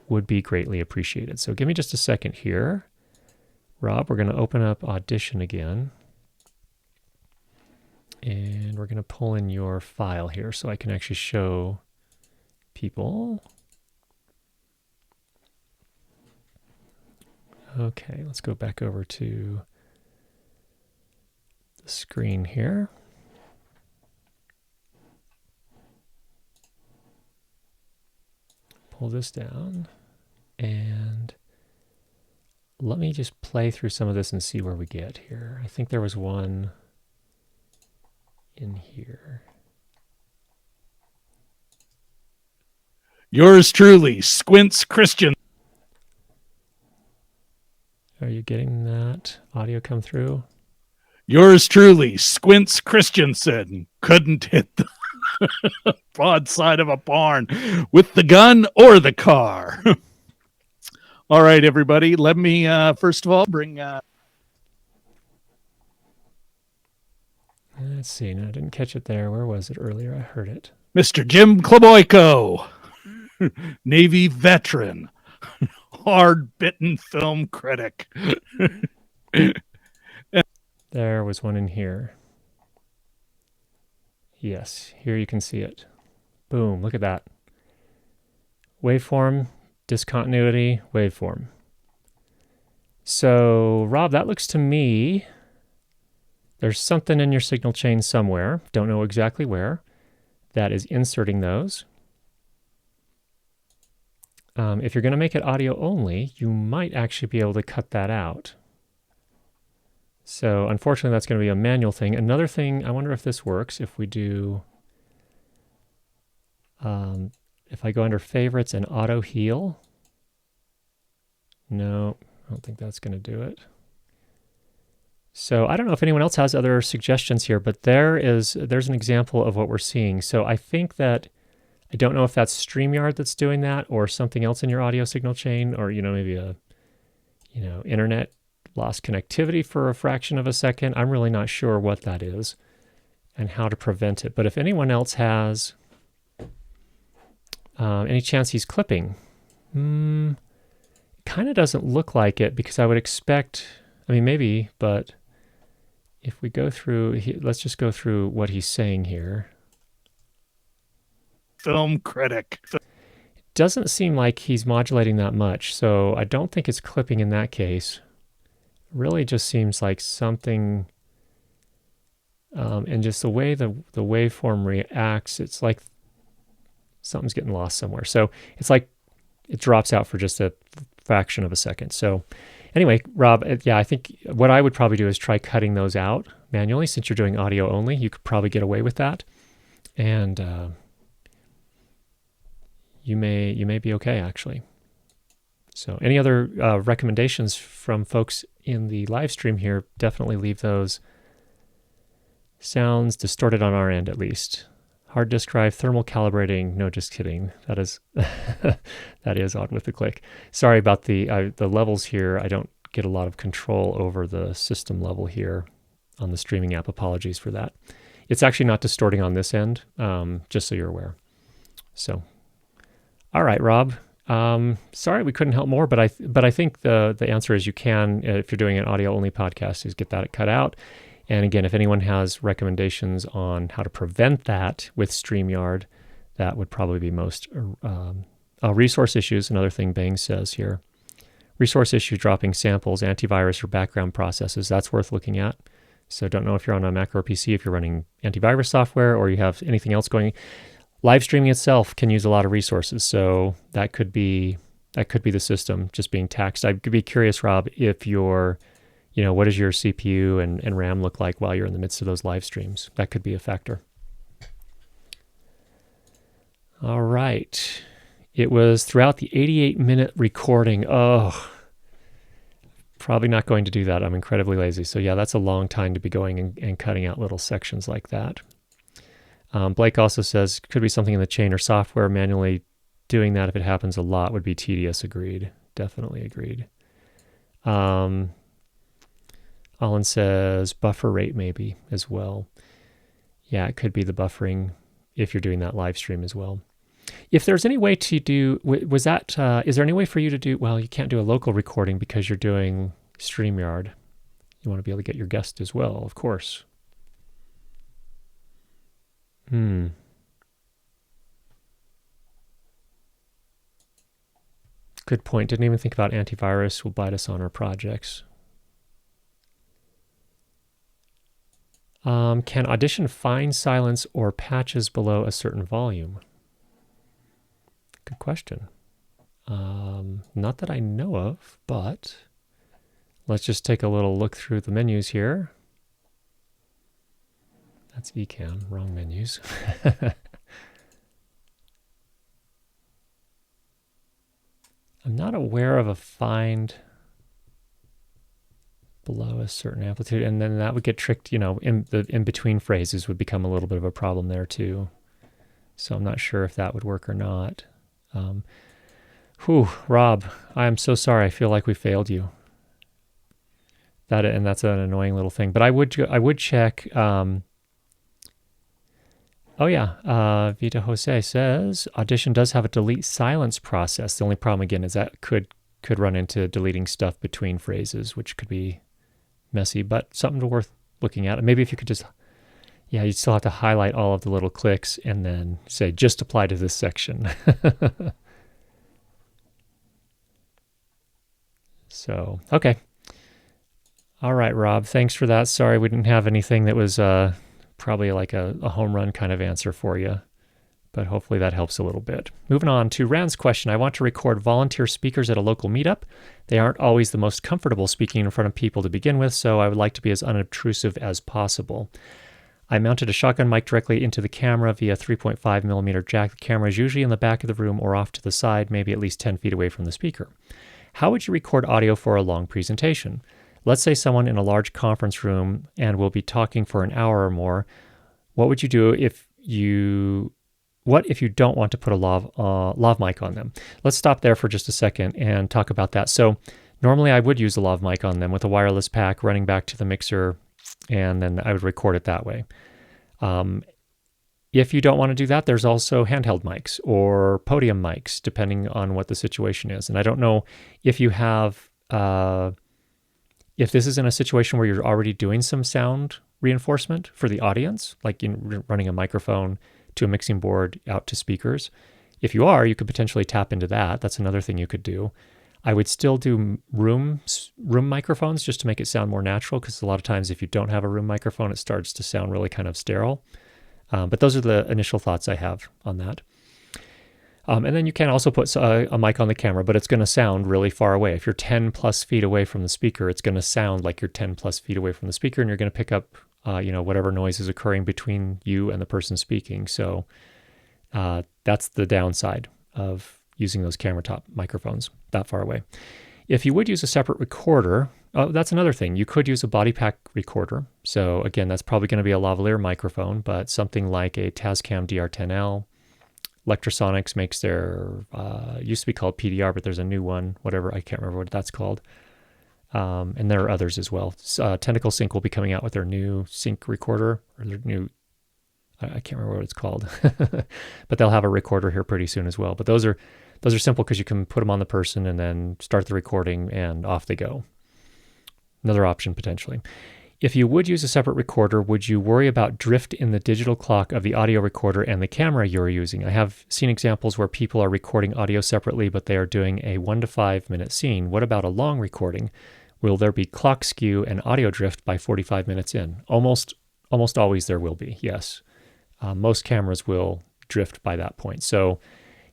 [SPEAKER 1] would be greatly appreciated. So give me just a second here. Rob, we're going to open up Audition again. And we're going to pull in your file here so I can actually show people. Okay, let's go back over to the screen here. Pull this down. And let me just play through some of this and see where we get here. I think there was one in here.
[SPEAKER 2] Yours truly, Squints Christian.
[SPEAKER 1] Are you getting that audio come through?
[SPEAKER 2] Yours truly, Squints Christensen, couldn't hit the broadside of a barn with the gun or the car. All right, everybody, let me first of all bring...
[SPEAKER 1] Let's see. No, I didn't catch it there. Where was it earlier? I heard it.
[SPEAKER 2] Mr. Jim Klaboyko, Navy veteran, hard-bitten film critic.
[SPEAKER 1] There was one in here. Yes, here you can see it. Boom, look at that. Waveform, discontinuity, waveform. So, Rob, that looks to me, there's something in your signal chain somewhere, don't know exactly where, that is inserting those. If you're going to make it audio only, you might actually be able to cut that out. So unfortunately, that's going to be a manual thing. Another thing, I wonder if this works. If we do, if I go under favorites and auto heal. No, I don't think that's going to do it. So I don't know if anyone else has other suggestions here, but there's an example of what we're seeing. So I think that, I don't know if that's StreamYard that's doing that or something else in your audio signal chain, or, maybe a, internet lost connectivity for a fraction of a second. I'm really not sure what that is and how to prevent it. But if anyone else has any chance he's clipping, kind of doesn't look like it, because I would expect, maybe, but if we go through, let's just go through what he's saying here.
[SPEAKER 2] Film critic.
[SPEAKER 1] It doesn't seem like he's modulating that much, so I don't think it's clipping in that case. Really just seems like something, and just the way the waveform reacts, it's like something's getting lost somewhere. So it's like it drops out for just a fraction of a second. So anyway, Rob, yeah, I think what I would probably do is try cutting those out manually. Since you're doing audio only, you could probably get away with that. And you may be okay, actually. So any other recommendations from folks in the live stream here, definitely leave those Sounds distorted on our end, at least. Hard disk drive, thermal calibrating. No, just kidding. That is that is odd with the click. Sorry about the levels here. I don't get a lot of control over the system level here on the streaming app. Apologies for that. It's actually not distorting on this end, just so you're aware. So, all right, Rob. Sorry we couldn't help more, but I think the answer is you can, if you're doing an audio only podcast, is get that cut out. And again, if anyone has recommendations on how to prevent that with StreamYard, that would probably be most. Resource issues, another thing Bang says here. Resource issue, dropping samples, antivirus or background processes, that's worth looking at. So don't know if you're on a Mac or PC, if you're running antivirus software or you have anything else going. Live streaming itself can use a lot of resources, so that could be the system just being taxed. I'd be curious, Rob, if you're, what does your CPU and RAM look like while you're in the midst of those live streams? That could be a factor. All right. It was throughout the 88-minute recording. Oh, probably not going to do that. I'm incredibly lazy. So yeah, that's a long time to be going and cutting out little sections like that. Blake also says, could be something in the chain or software. Manually doing that if it happens a lot would be tedious. Agreed. Definitely agreed. Alan says buffer rate maybe as well. Yeah, it could be the buffering if you're doing that live stream as well. If there's any way to do, is there any way for you to do, well, you can't do a local recording because you're doing StreamYard. You want to be able to get your guest as well, of course. Good point. Didn't even think about antivirus will bite us on our projects. Can Audition find silence or patches below a certain volume? Good question. Not that I know of, but let's just take a little look through the menus here. That's Ecamm, wrong menus. I'm not aware of a find below a certain amplitude, and then that would get tricked, in between phrases would become a little bit of a problem there too. So I'm not sure if that would work or not. Rob, I am so sorry. I feel like we failed you. That's an annoying little thing. But I would check. Vita Jose says Audition does have a delete silence process. The only problem again is that could run into deleting stuff between phrases, which could be messy, but something worth looking at. Maybe if you could just, you still have to highlight all of the little clicks and then say just apply to this section. So, okay. All right, Rob, thanks for that. Sorry we didn't have anything that was probably like a home run kind of answer for you, but hopefully that helps a little bit. Moving on to Rand's question. I want to record volunteer speakers at a local meetup. They aren't always the most comfortable speaking in front of people to begin with, so I would like to be as unobtrusive as possible. I mounted a shotgun mic directly into the camera via 3.5 millimeter jack. The camera is usually in the back of the room or off to the side, maybe at least 10 feet away from the speaker. How would you record audio for a long presentation? Let's say someone in a large conference room and will be talking for an hour or more. What would you do if you don't want to put a lav mic on them? Let's stop there for just a second and talk about that. So normally I would use a lav mic on them with a wireless pack running back to the mixer, and then I would record it that way. If you don't want to do that, there's also handheld mics or podium mics, depending on what the situation is. And I don't know if you have, if this is in a situation where you're already doing some sound reinforcement for the audience, like running a microphone to a mixing board out to speakers. If you are, you could potentially tap into that. That's another thing you could do. I would still do room microphones just to make it sound more natural, because a lot of times if you don't have a room microphone, it starts to sound really kind of sterile. But those are the initial thoughts I have on that. And then you can also put a mic on the camera, but it's going to sound really far away. If you're 10 plus feet away from the speaker, it's going to sound like you're 10 plus feet away from the speaker, and you're going to pick up, whatever noise is occurring between you and the person speaking. So that's the downside of using those camera top microphones that far away. If you would use a separate recorder, Oh, that's another thing. You could use a body pack recorder. So again, that's probably going to be a lavalier microphone, but something like a Tascam DR10L. Lectrosonics makes their, used to be called PDR, but there's a new one, whatever, I can't remember what that's called. And there are others as well. Tentacle Sync will be coming out with their new sync recorder, or their new, I can't remember what it's called, but they'll have a recorder here pretty soon as well. But those are simple because you can put them on the person and then start the recording and off they go. Another option potentially. If you would use a separate recorder, would you worry about drift in the digital clock of the audio recorder and the camera you're using? I have seen examples where people are recording audio separately, but they are doing a 1 to 5 minute scene. What about a long recording? Will there be clock skew and audio drift by 45 minutes in? Almost always there will be, yes. Most cameras will drift by that point. So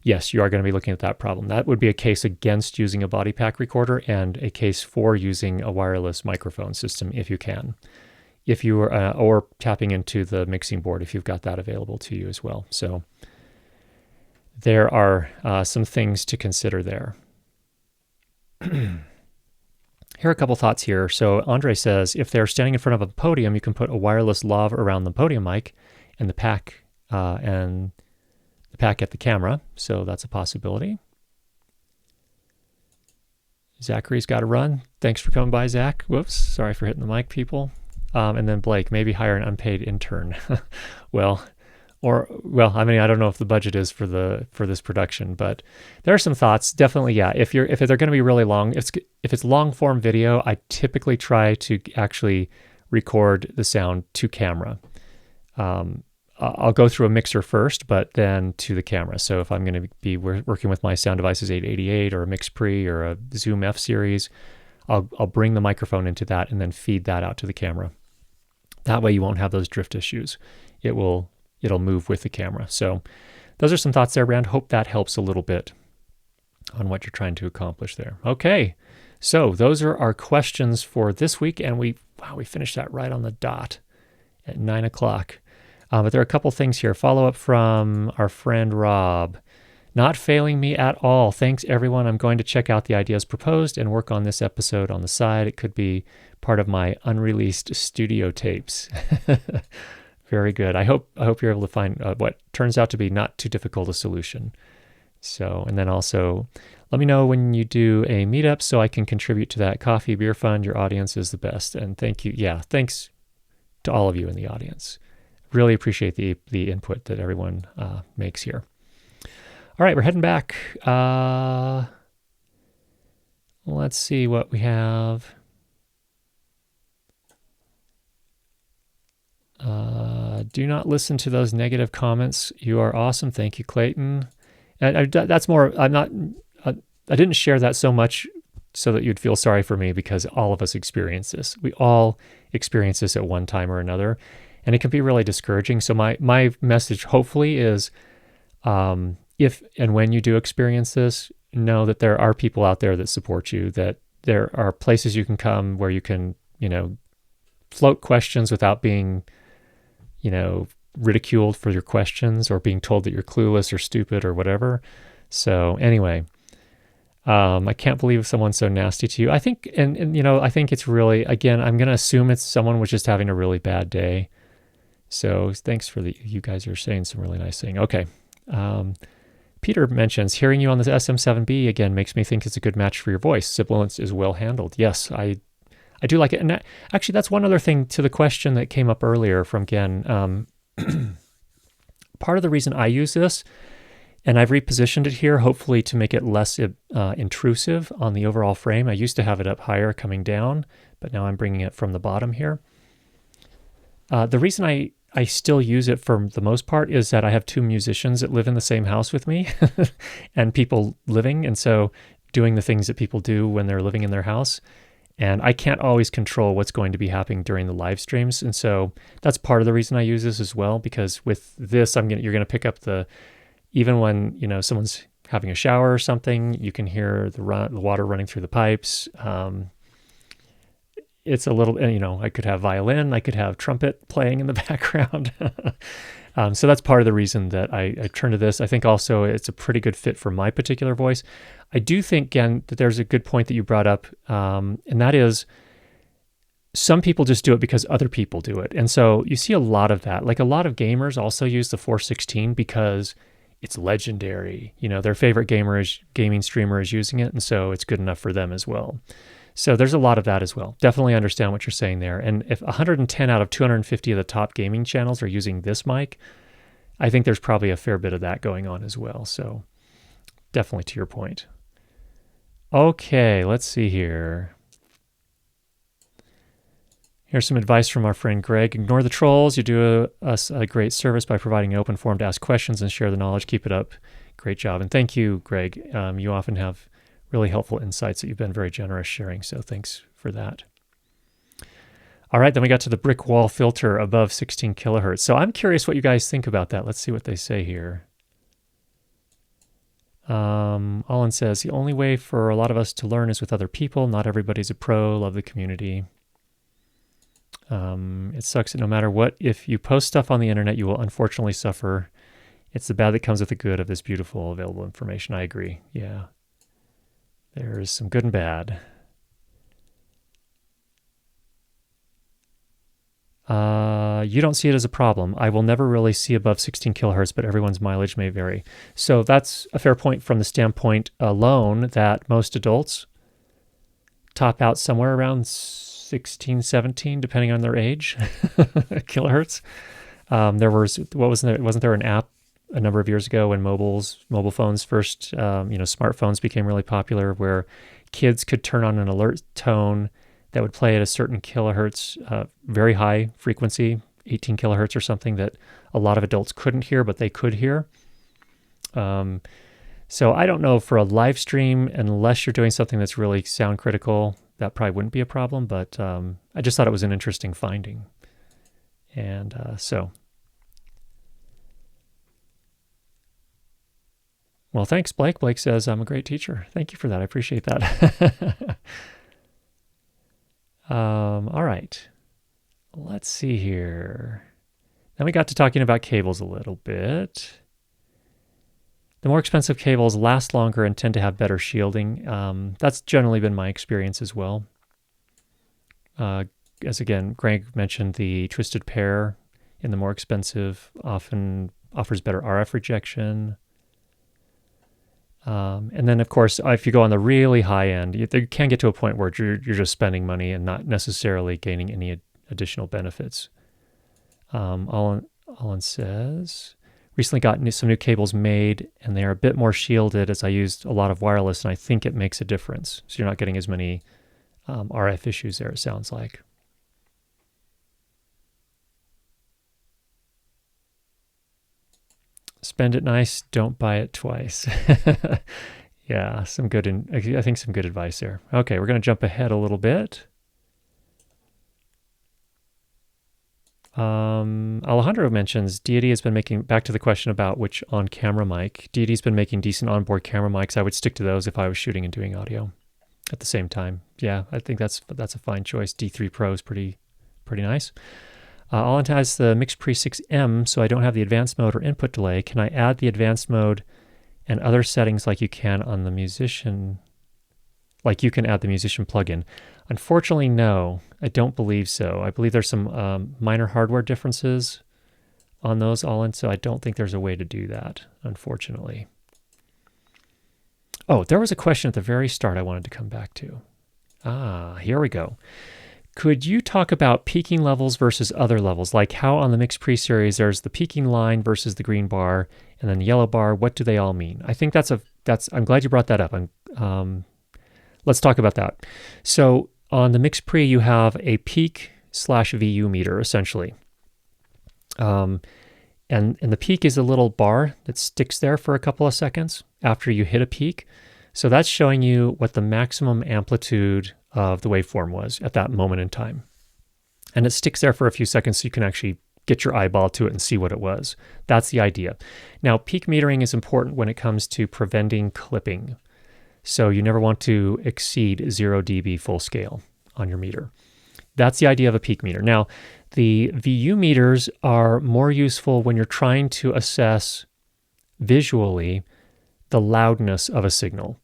[SPEAKER 1] yes, you are going to be looking at that problem. That would be a case against using a body pack recorder and a case for using a wireless microphone system if you can. If you are, or tapping into the mixing board if you've got that available to you as well. So there are some things to consider there. Here are a couple thoughts here. So Andre says, if they're standing in front of a podium, you can put a wireless lav around the podium mic and the pack at the camera. So that's a possibility. Zachary's got to run. Thanks for coming by, Zach. Whoops. Sorry for hitting the mic, people. And then Blake, maybe hire an unpaid intern. I mean, I don't know if the budget is for this production, but there are some thoughts. Definitely, yeah. If they're going to be really long, if it's long form video, I typically try to actually record the sound to camera. I'll go through a mixer first, but then to the camera. So if I'm going to be working with my Sound Devices 888 or a MixPre or a Zoom F series, I'll bring the microphone into that and then feed that out to the camera. That way you won't have those drift issues. It'll move with the camera. So those are some thoughts there, Rand. Hope that helps a little bit on what you're trying to accomplish there. Okay, so those are our questions for this week, and we finished that right on the dot at 9 o'clock. But there are a couple things here. Follow up from our friend Rob. Not failing me at all. Thanks, everyone. I'm going to check out the ideas proposed and work on this episode on the side. It could be part of my unreleased studio tapes. Very good. I hope you're able to find what turns out to be not too difficult a solution. So, and then also let me know when you do a meetup so I can contribute to that coffee beer fund. Your audience is the best. And thank you. Yeah, thanks to all of you in the audience. Really appreciate the input that everyone makes here. All right, we're heading back. Let's see what we have. Do not listen to those negative comments. You are awesome. Thank you, Clayton. And that's more, I didn't share that so much so that you'd feel sorry for me, because all of us experience this. We all experience this at one time or another. And it can be really discouraging. So my message hopefully is, if and when you do experience this, know that there are people out there that support you, that there are places you can come where you can, float questions without being, ridiculed for your questions or being told that you're clueless or stupid or whatever. So anyway, I can't believe someone's so nasty to you. I think, and I think it's really, again, I'm going to assume it's someone was just having a really bad day. So thanks for you guys are saying some really nice things. Okay. Peter mentions, hearing you on the SM7B again makes me think it's a good match for your voice. Sibilance is well handled. Yes, I do like it. And actually, that's one other thing to the question that came up earlier from Gen. Part of the reason I use this, and I've repositioned it here, hopefully to make it less intrusive on the overall frame. I used to have it up higher coming down, but now I'm bringing it from the bottom here. The reason I still use it for the most part is that I have two musicians that live in the same house with me and people living, and so doing the things that people do when they're living in their house. And I can't always control what's going to be happening during the live streams. And so that's part of the reason I use this as well, because with this, you're going to pick up even when, someone's having a shower or something, you can hear the water running through the pipes. It's a little, I could have violin, I could have trumpet playing in the background. So that's part of the reason that I turn to this. I think also it's a pretty good fit for my particular voice. I do think, again, that there's a good point that you brought up, and that is some people just do it because other people do it. And so you see a lot of that. Like a lot of gamers also use the 416 because it's legendary. Their favorite gaming streamer is using it, and so it's good enough for them as well. So there's a lot of that as well. Definitely understand what you're saying there. And if 110 out of 250 of the top gaming channels are using this mic, I think there's probably a fair bit of that going on as well. So definitely to your point. Okay, let's see here. Here's some advice from our friend Greg. Ignore the trolls. You do us a great service by providing an open forum to ask questions and share the knowledge. Keep it up. Great job. And thank you, Greg. You often have really helpful insights that you've been very generous sharing. So thanks for that. All right, then we got to the brick wall filter above 16 kilohertz. So I'm curious what you guys think about that. Let's see what they say here. Olin says, the only way for a lot of us to learn is with other people. Not everybody's a pro. Love the community. It sucks that no matter what, if you post stuff on the internet, you will unfortunately suffer. It's the bad that comes with the good of this beautiful available information. I agree. Yeah. There's some good and bad. You don't see it as a problem. I will never really see above 16 kilohertz, but everyone's mileage may vary. So that's a fair point from the standpoint alone that most adults top out somewhere around 16, 17, depending on their age, kilohertz. Wasn't there an app a number of years ago when mobile phones first, smartphones became really popular, where kids could turn on an alert tone that would play at a certain kilohertz, very high frequency, 18 kilohertz or something, that a lot of adults couldn't hear, but they could hear. So I don't know, for a live stream, unless you're doing something that's really sound critical, that probably wouldn't be a problem, but I just thought it was an interesting finding. And well, thanks, Blake. Blake says, I'm a great teacher. Thank you for that. I appreciate that. All right. Let's see here. Then we got to talking about cables a little bit. The more expensive cables last longer and tend to have better shielding. That's generally been my experience as well. As again, Greg mentioned, the twisted pair in the more expensive often offers better RF rejection. And then, of course, if you go on the really high end, you can get to a point where you're just spending money and not necessarily gaining any additional benefits. Olin says, recently got some new cables made, and they are a bit more shielded as I used a lot of wireless, and I think it makes a difference. So you're not getting as many RF issues there, it sounds like. Spend it nice, don't buy it twice. Yeah, I think some good advice there. Okay, we're going to jump ahead a little bit. Alejandro mentions Deity has been making, back to the question about which on-camera mic, Deity's been making decent onboard camera mics. I would stick to those if I was shooting and doing audio at the same time. Yeah, I think that's a fine choice. D3 Pro is pretty nice. Olin has the MixPre 6M, so I don't have the advanced mode or input delay. Can I add the advanced mode and other settings like you can on the Musician, like you can add the Musician plugin? Unfortunately, no, I don't believe so. I believe there's some minor hardware differences on those, Olin, so I don't think there's a way to do that, unfortunately. Oh, there was a question at the very start I wanted to come back to. Here we go. Could you talk about peaking levels versus other levels, like how on the MixPre series there's the peaking line versus the green bar and then the yellow bar? What do they all mean? I think I'm glad you brought that up. Let's talk about that. So on the MixPre, you have a peak/VU meter essentially, and the peak is a little bar that sticks there for a couple of seconds after you hit a peak. So that's showing you what the maximum amplitude of the waveform was at that moment in time. And it sticks there for a few seconds so you can actually get your eyeball to it and see what it was. That's the idea. Now, peak metering is important when it comes to preventing clipping. So you never want to exceed 0 dB full scale on your meter. That's the idea of a peak meter. Now, the VU meters are more useful when you're trying to assess visually the loudness of a signal.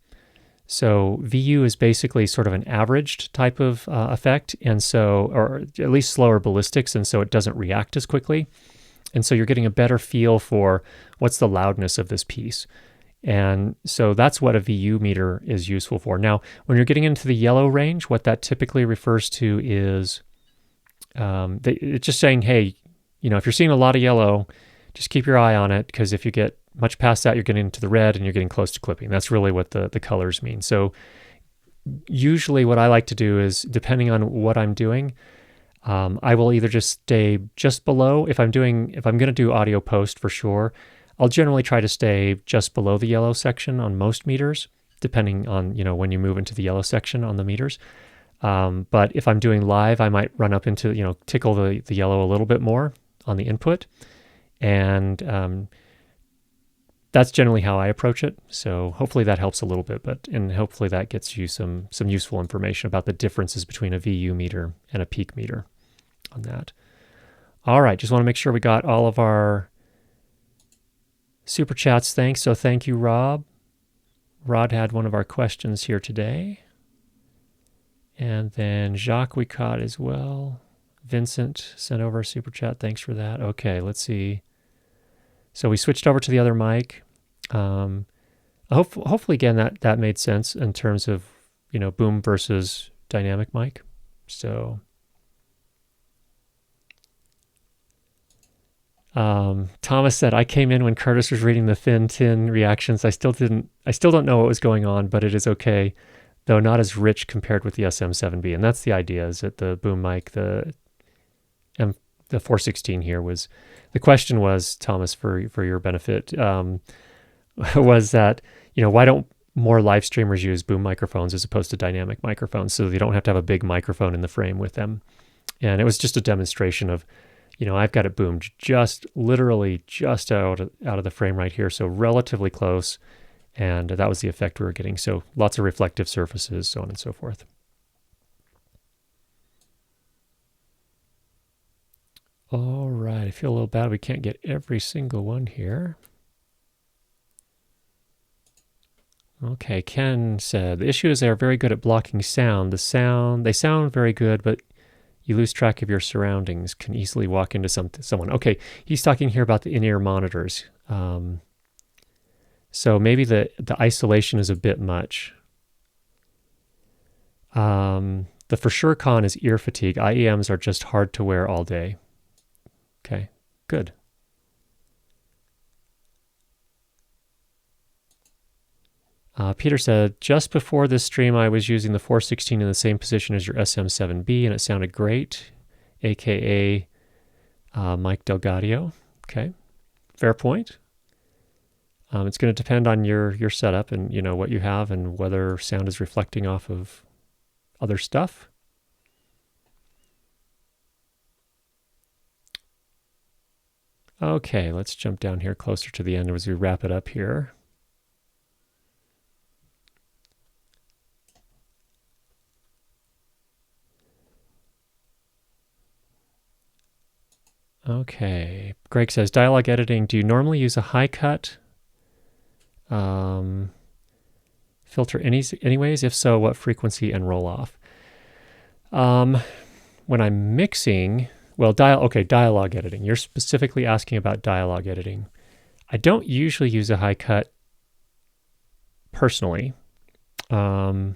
[SPEAKER 1] So VU is basically sort of an averaged type of effect, and so, or at least slower ballistics, and so it doesn't react as quickly. And so you're getting a better feel for what's the loudness of this piece. And so that's what a VU meter is useful for. Now, when you're getting into the yellow range, what that typically refers to is it's just saying, hey, if you're seeing a lot of yellow, just keep your eye on it, because if you get much past that, you're getting into the red and you're getting close to clipping. That's really what the colors mean. So usually what I like to do is, depending on what I'm doing, I will either just stay just below. If I'm going to do audio post for sure, I'll generally try to stay just below the yellow section on most meters, depending on, when you move into the yellow section on the meters. But if I'm doing live, I might run up into, tickle the yellow a little bit more on the input. And that's generally how I approach it. So hopefully that helps a little bit, and hopefully that gets you some useful information about the differences between a VU meter and a peak meter on that. All right, just want to make sure we got all of our super chats. Thanks. So thank you, Rob. Rod had one of our questions here today. And then Jacques we caught as well. Vincent sent over a super chat. Thanks for that. Okay, let's see. So we switched over to the other mic. Hopefully, again, that made sense in terms of, boom versus dynamic mic. So Thomas said, I came in when Curtis was reading the thin tin reactions. I still don't know what was going on, but it is okay, though not as rich compared with the SM7B. And that's the idea, is that the boom mic, the 416 here was, the question was, Thomas, for your benefit, was that, why don't more live streamers use boom microphones as opposed to dynamic microphones, so they don't have to have a big microphone in the frame with them? And it was just a demonstration of, I've got it boomed literally just out of the frame right here, so relatively close, and that was the effect we were getting. So lots of reflective surfaces, so on and so forth. All right, I feel a little bad we can't get every single one here. Okay, Ken said, the issue is they are very good at blocking sound. They sound very good, but you lose track of your surroundings, can easily walk into someone. Okay, he's talking here about the in-ear monitors. So maybe the isolation is a bit much. The for sure con is ear fatigue. IEMs are just hard to wear all day. Okay, good. Peter said, just before this stream, I was using the 416 in the same position as your SM7B, and it sounded great, aka Mike Delgadio. Okay, fair point. It's going to depend on your setup and what you have and whether sound is reflecting off of other stuff. Okay, let's jump down here closer to the end as we wrap it up here. Okay, Greg says, dialogue editing, do you normally use a high cut filter anyways? If so, what frequency and roll off? When I'm mixing, well, dialogue editing. You're specifically asking about dialogue editing. I don't usually use a high cut personally. It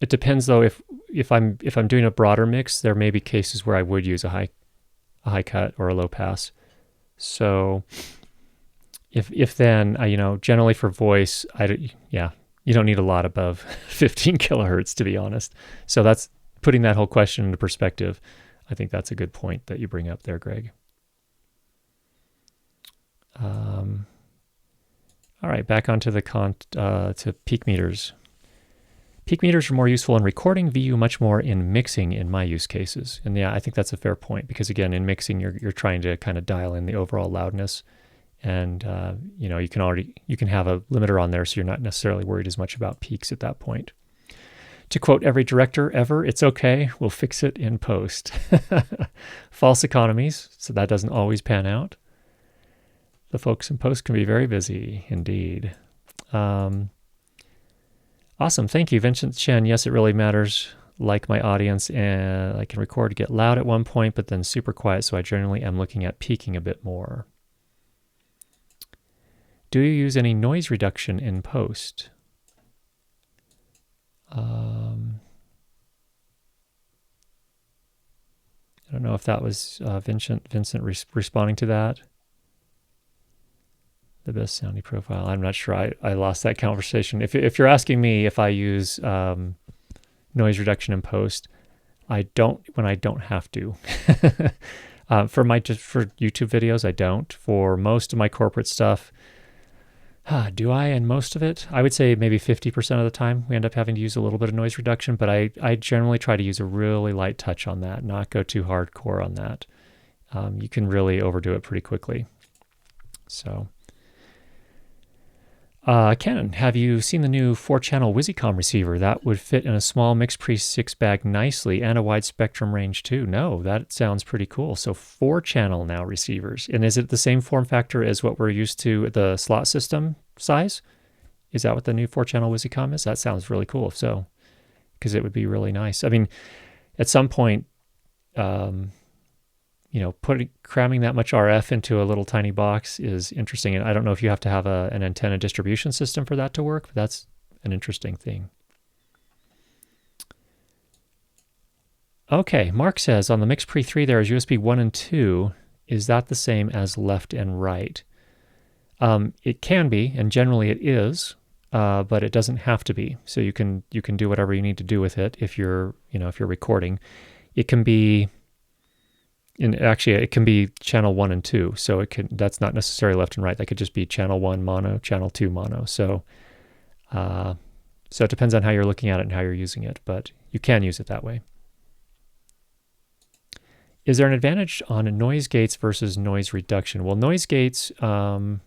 [SPEAKER 1] depends though. If I'm doing a broader mix, there may be cases where I would use a high cut or a low pass. So if then, generally for voice, you don't need a lot above 15 kilohertz, to be honest. So that's putting that whole question into perspective. I think that's a good point that you bring up there, Greg. All right, back onto the to peak meters. Peak meters are more useful in recording, VU much more in mixing in my use cases. And yeah, I think that's a fair point, because again, in mixing, you're trying to kind of dial in the overall loudness, and you can have a limiter on there, so you're not necessarily worried as much about peaks at that point. To quote every director ever, it's okay, we'll fix it in post. False economies, so that doesn't always pan out. The folks in post can be very busy indeed. All Awesome. Thank you, Vincent Chen. Yes, it really matters. Like my audience, and I can record to get loud at one point, but then super quiet, so I generally am looking at peaking a bit more. Do you use any noise reduction in post? I don't know if that was Vincent responding to that. The best sounding profile. I'm not sure. I lost that conversation. If you're asking me if I use noise reduction in post, I don't when I don't have to. For YouTube videos, I don't. For most of my corporate stuff, do I? And most of it, I would say maybe 50% of the time, we end up having to use a little bit of noise reduction. But I generally try to use a really light touch on that, not go too hardcore on that. You can really overdo it pretty quickly. So. Ken, have you seen the new 4-channel Wizicom receiver? That would fit in a small MixPre 6 bag nicely and a wide spectrum range too. No, that sounds pretty cool. So 4-channel now receivers. And is it the same form factor as what we're used to, the slot system size? Is that what the new 4-channel Wizicom is? That sounds really cool if so, because it would be really nice. I mean, at some point, cramming that much RF into a little tiny box is interesting. And I don't know if you have to have an antenna distribution system for that to work, but that's an interesting thing. Okay, Mark says, on the MixPre 3 there is USB 1 and 2. Is that the same as left and right? It can be, and generally it is, but it doesn't have to be. So you can do whatever you need to do with it if you're recording. It can be... And actually, it can be channel 1 and 2, so that's not necessarily left and right. That could just be channel 1 mono, channel 2 mono. So it depends on how you're looking at it and how you're using it, but you can use it that way. Is there an advantage on noise gates versus noise reduction? Well, noise gates are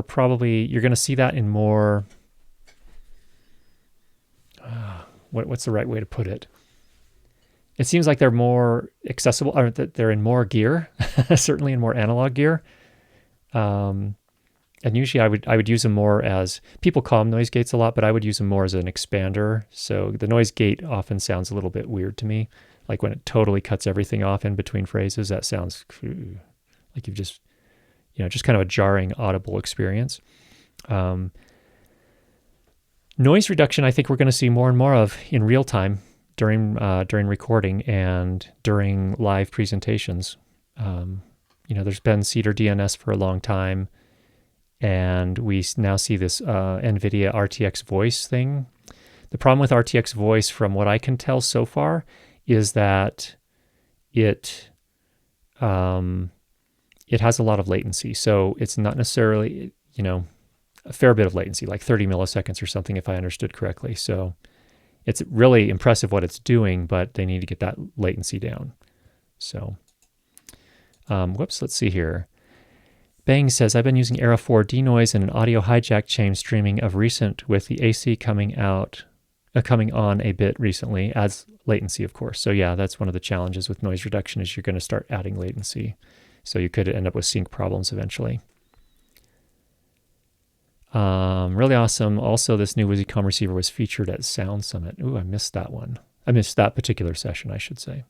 [SPEAKER 1] probably, you're going to see that in more, what's the right way to put it? It seems like they're more accessible, or that they're in more gear, certainly in more analog gear. And usually I would use them more as, people call them noise gates a lot, but I would use them more as an expander. So the noise gate often sounds a little bit weird to me. Like when it totally cuts everything off in between phrases, that sounds like you've just kind of a jarring audible experience. Noise reduction, I think we're going to see more and more of in real time. During recording and during live presentations. There's been Cedar DNS for a long time, and we now see this NVIDIA RTX voice thing. The problem with RTX voice, from what I can tell so far, is that it has a lot of latency. So it's not necessarily, a fair bit of latency, like 30 milliseconds or something, if I understood correctly. So it's really impressive what it's doing, but they need to get that latency down. So, let's see here. Bang says, I've been using Era 4 denoise and an audio hijack chain streaming of recent with the AC coming on a bit recently. Adds latency, of course. So yeah, that's one of the challenges with noise reduction is you're going to start adding latency. So you could end up with sync problems eventually. Really awesome. Also, this new Wizicom receiver was featured at Sound Summit. Ooh, I missed that one. I missed that particular session, I should say.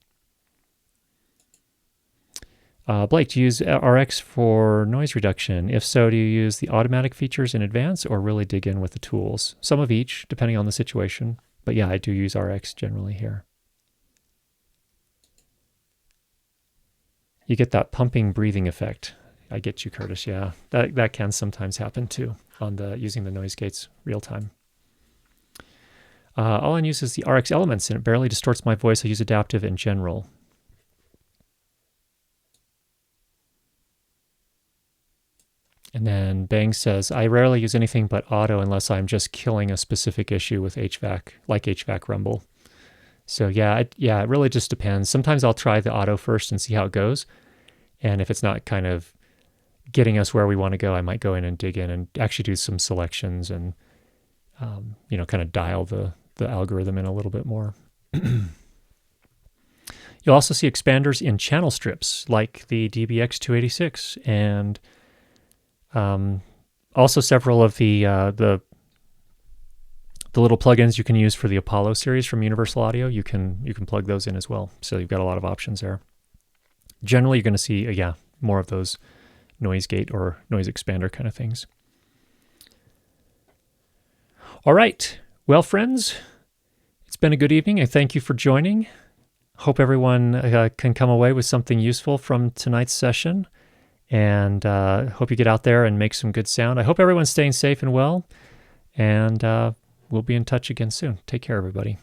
[SPEAKER 1] Blake, do you use RX for noise reduction? If so, do you use the automatic features in advance or really dig in with the tools? Some of each, depending on the situation. But yeah, I do use RX generally here. You get that pumping breathing effect. I get you, Curtis. Yeah, that can sometimes happen too on using the noise gates real time. All I use is the RX elements, and it barely distorts my voice. I use adaptive in general. And then Bang says, I rarely use anything but auto unless I'm just killing a specific issue with HVAC, like HVAC rumble. So yeah, it really just depends. Sometimes I'll try the auto first and see how it goes. And if it's not kind of getting us where we want to go, I might go in and dig in and actually do some selections and, kind of dial the algorithm in a little bit more. You'll also see expanders in channel strips like the DBX286 and also several of the The little plugins you can use for the Apollo series from Universal Audio, you can plug those in as well. So you've got a lot of options there. Generally, you're going to see, more of those noise gate or noise expander kind of things. All right. Well, friends, it's been a good evening. I thank you for joining. Hope everyone can come away with something useful from tonight's session, and hope you get out there and make some good sound. I hope everyone's staying safe and well, and we'll be in touch again soon. Take care, everybody.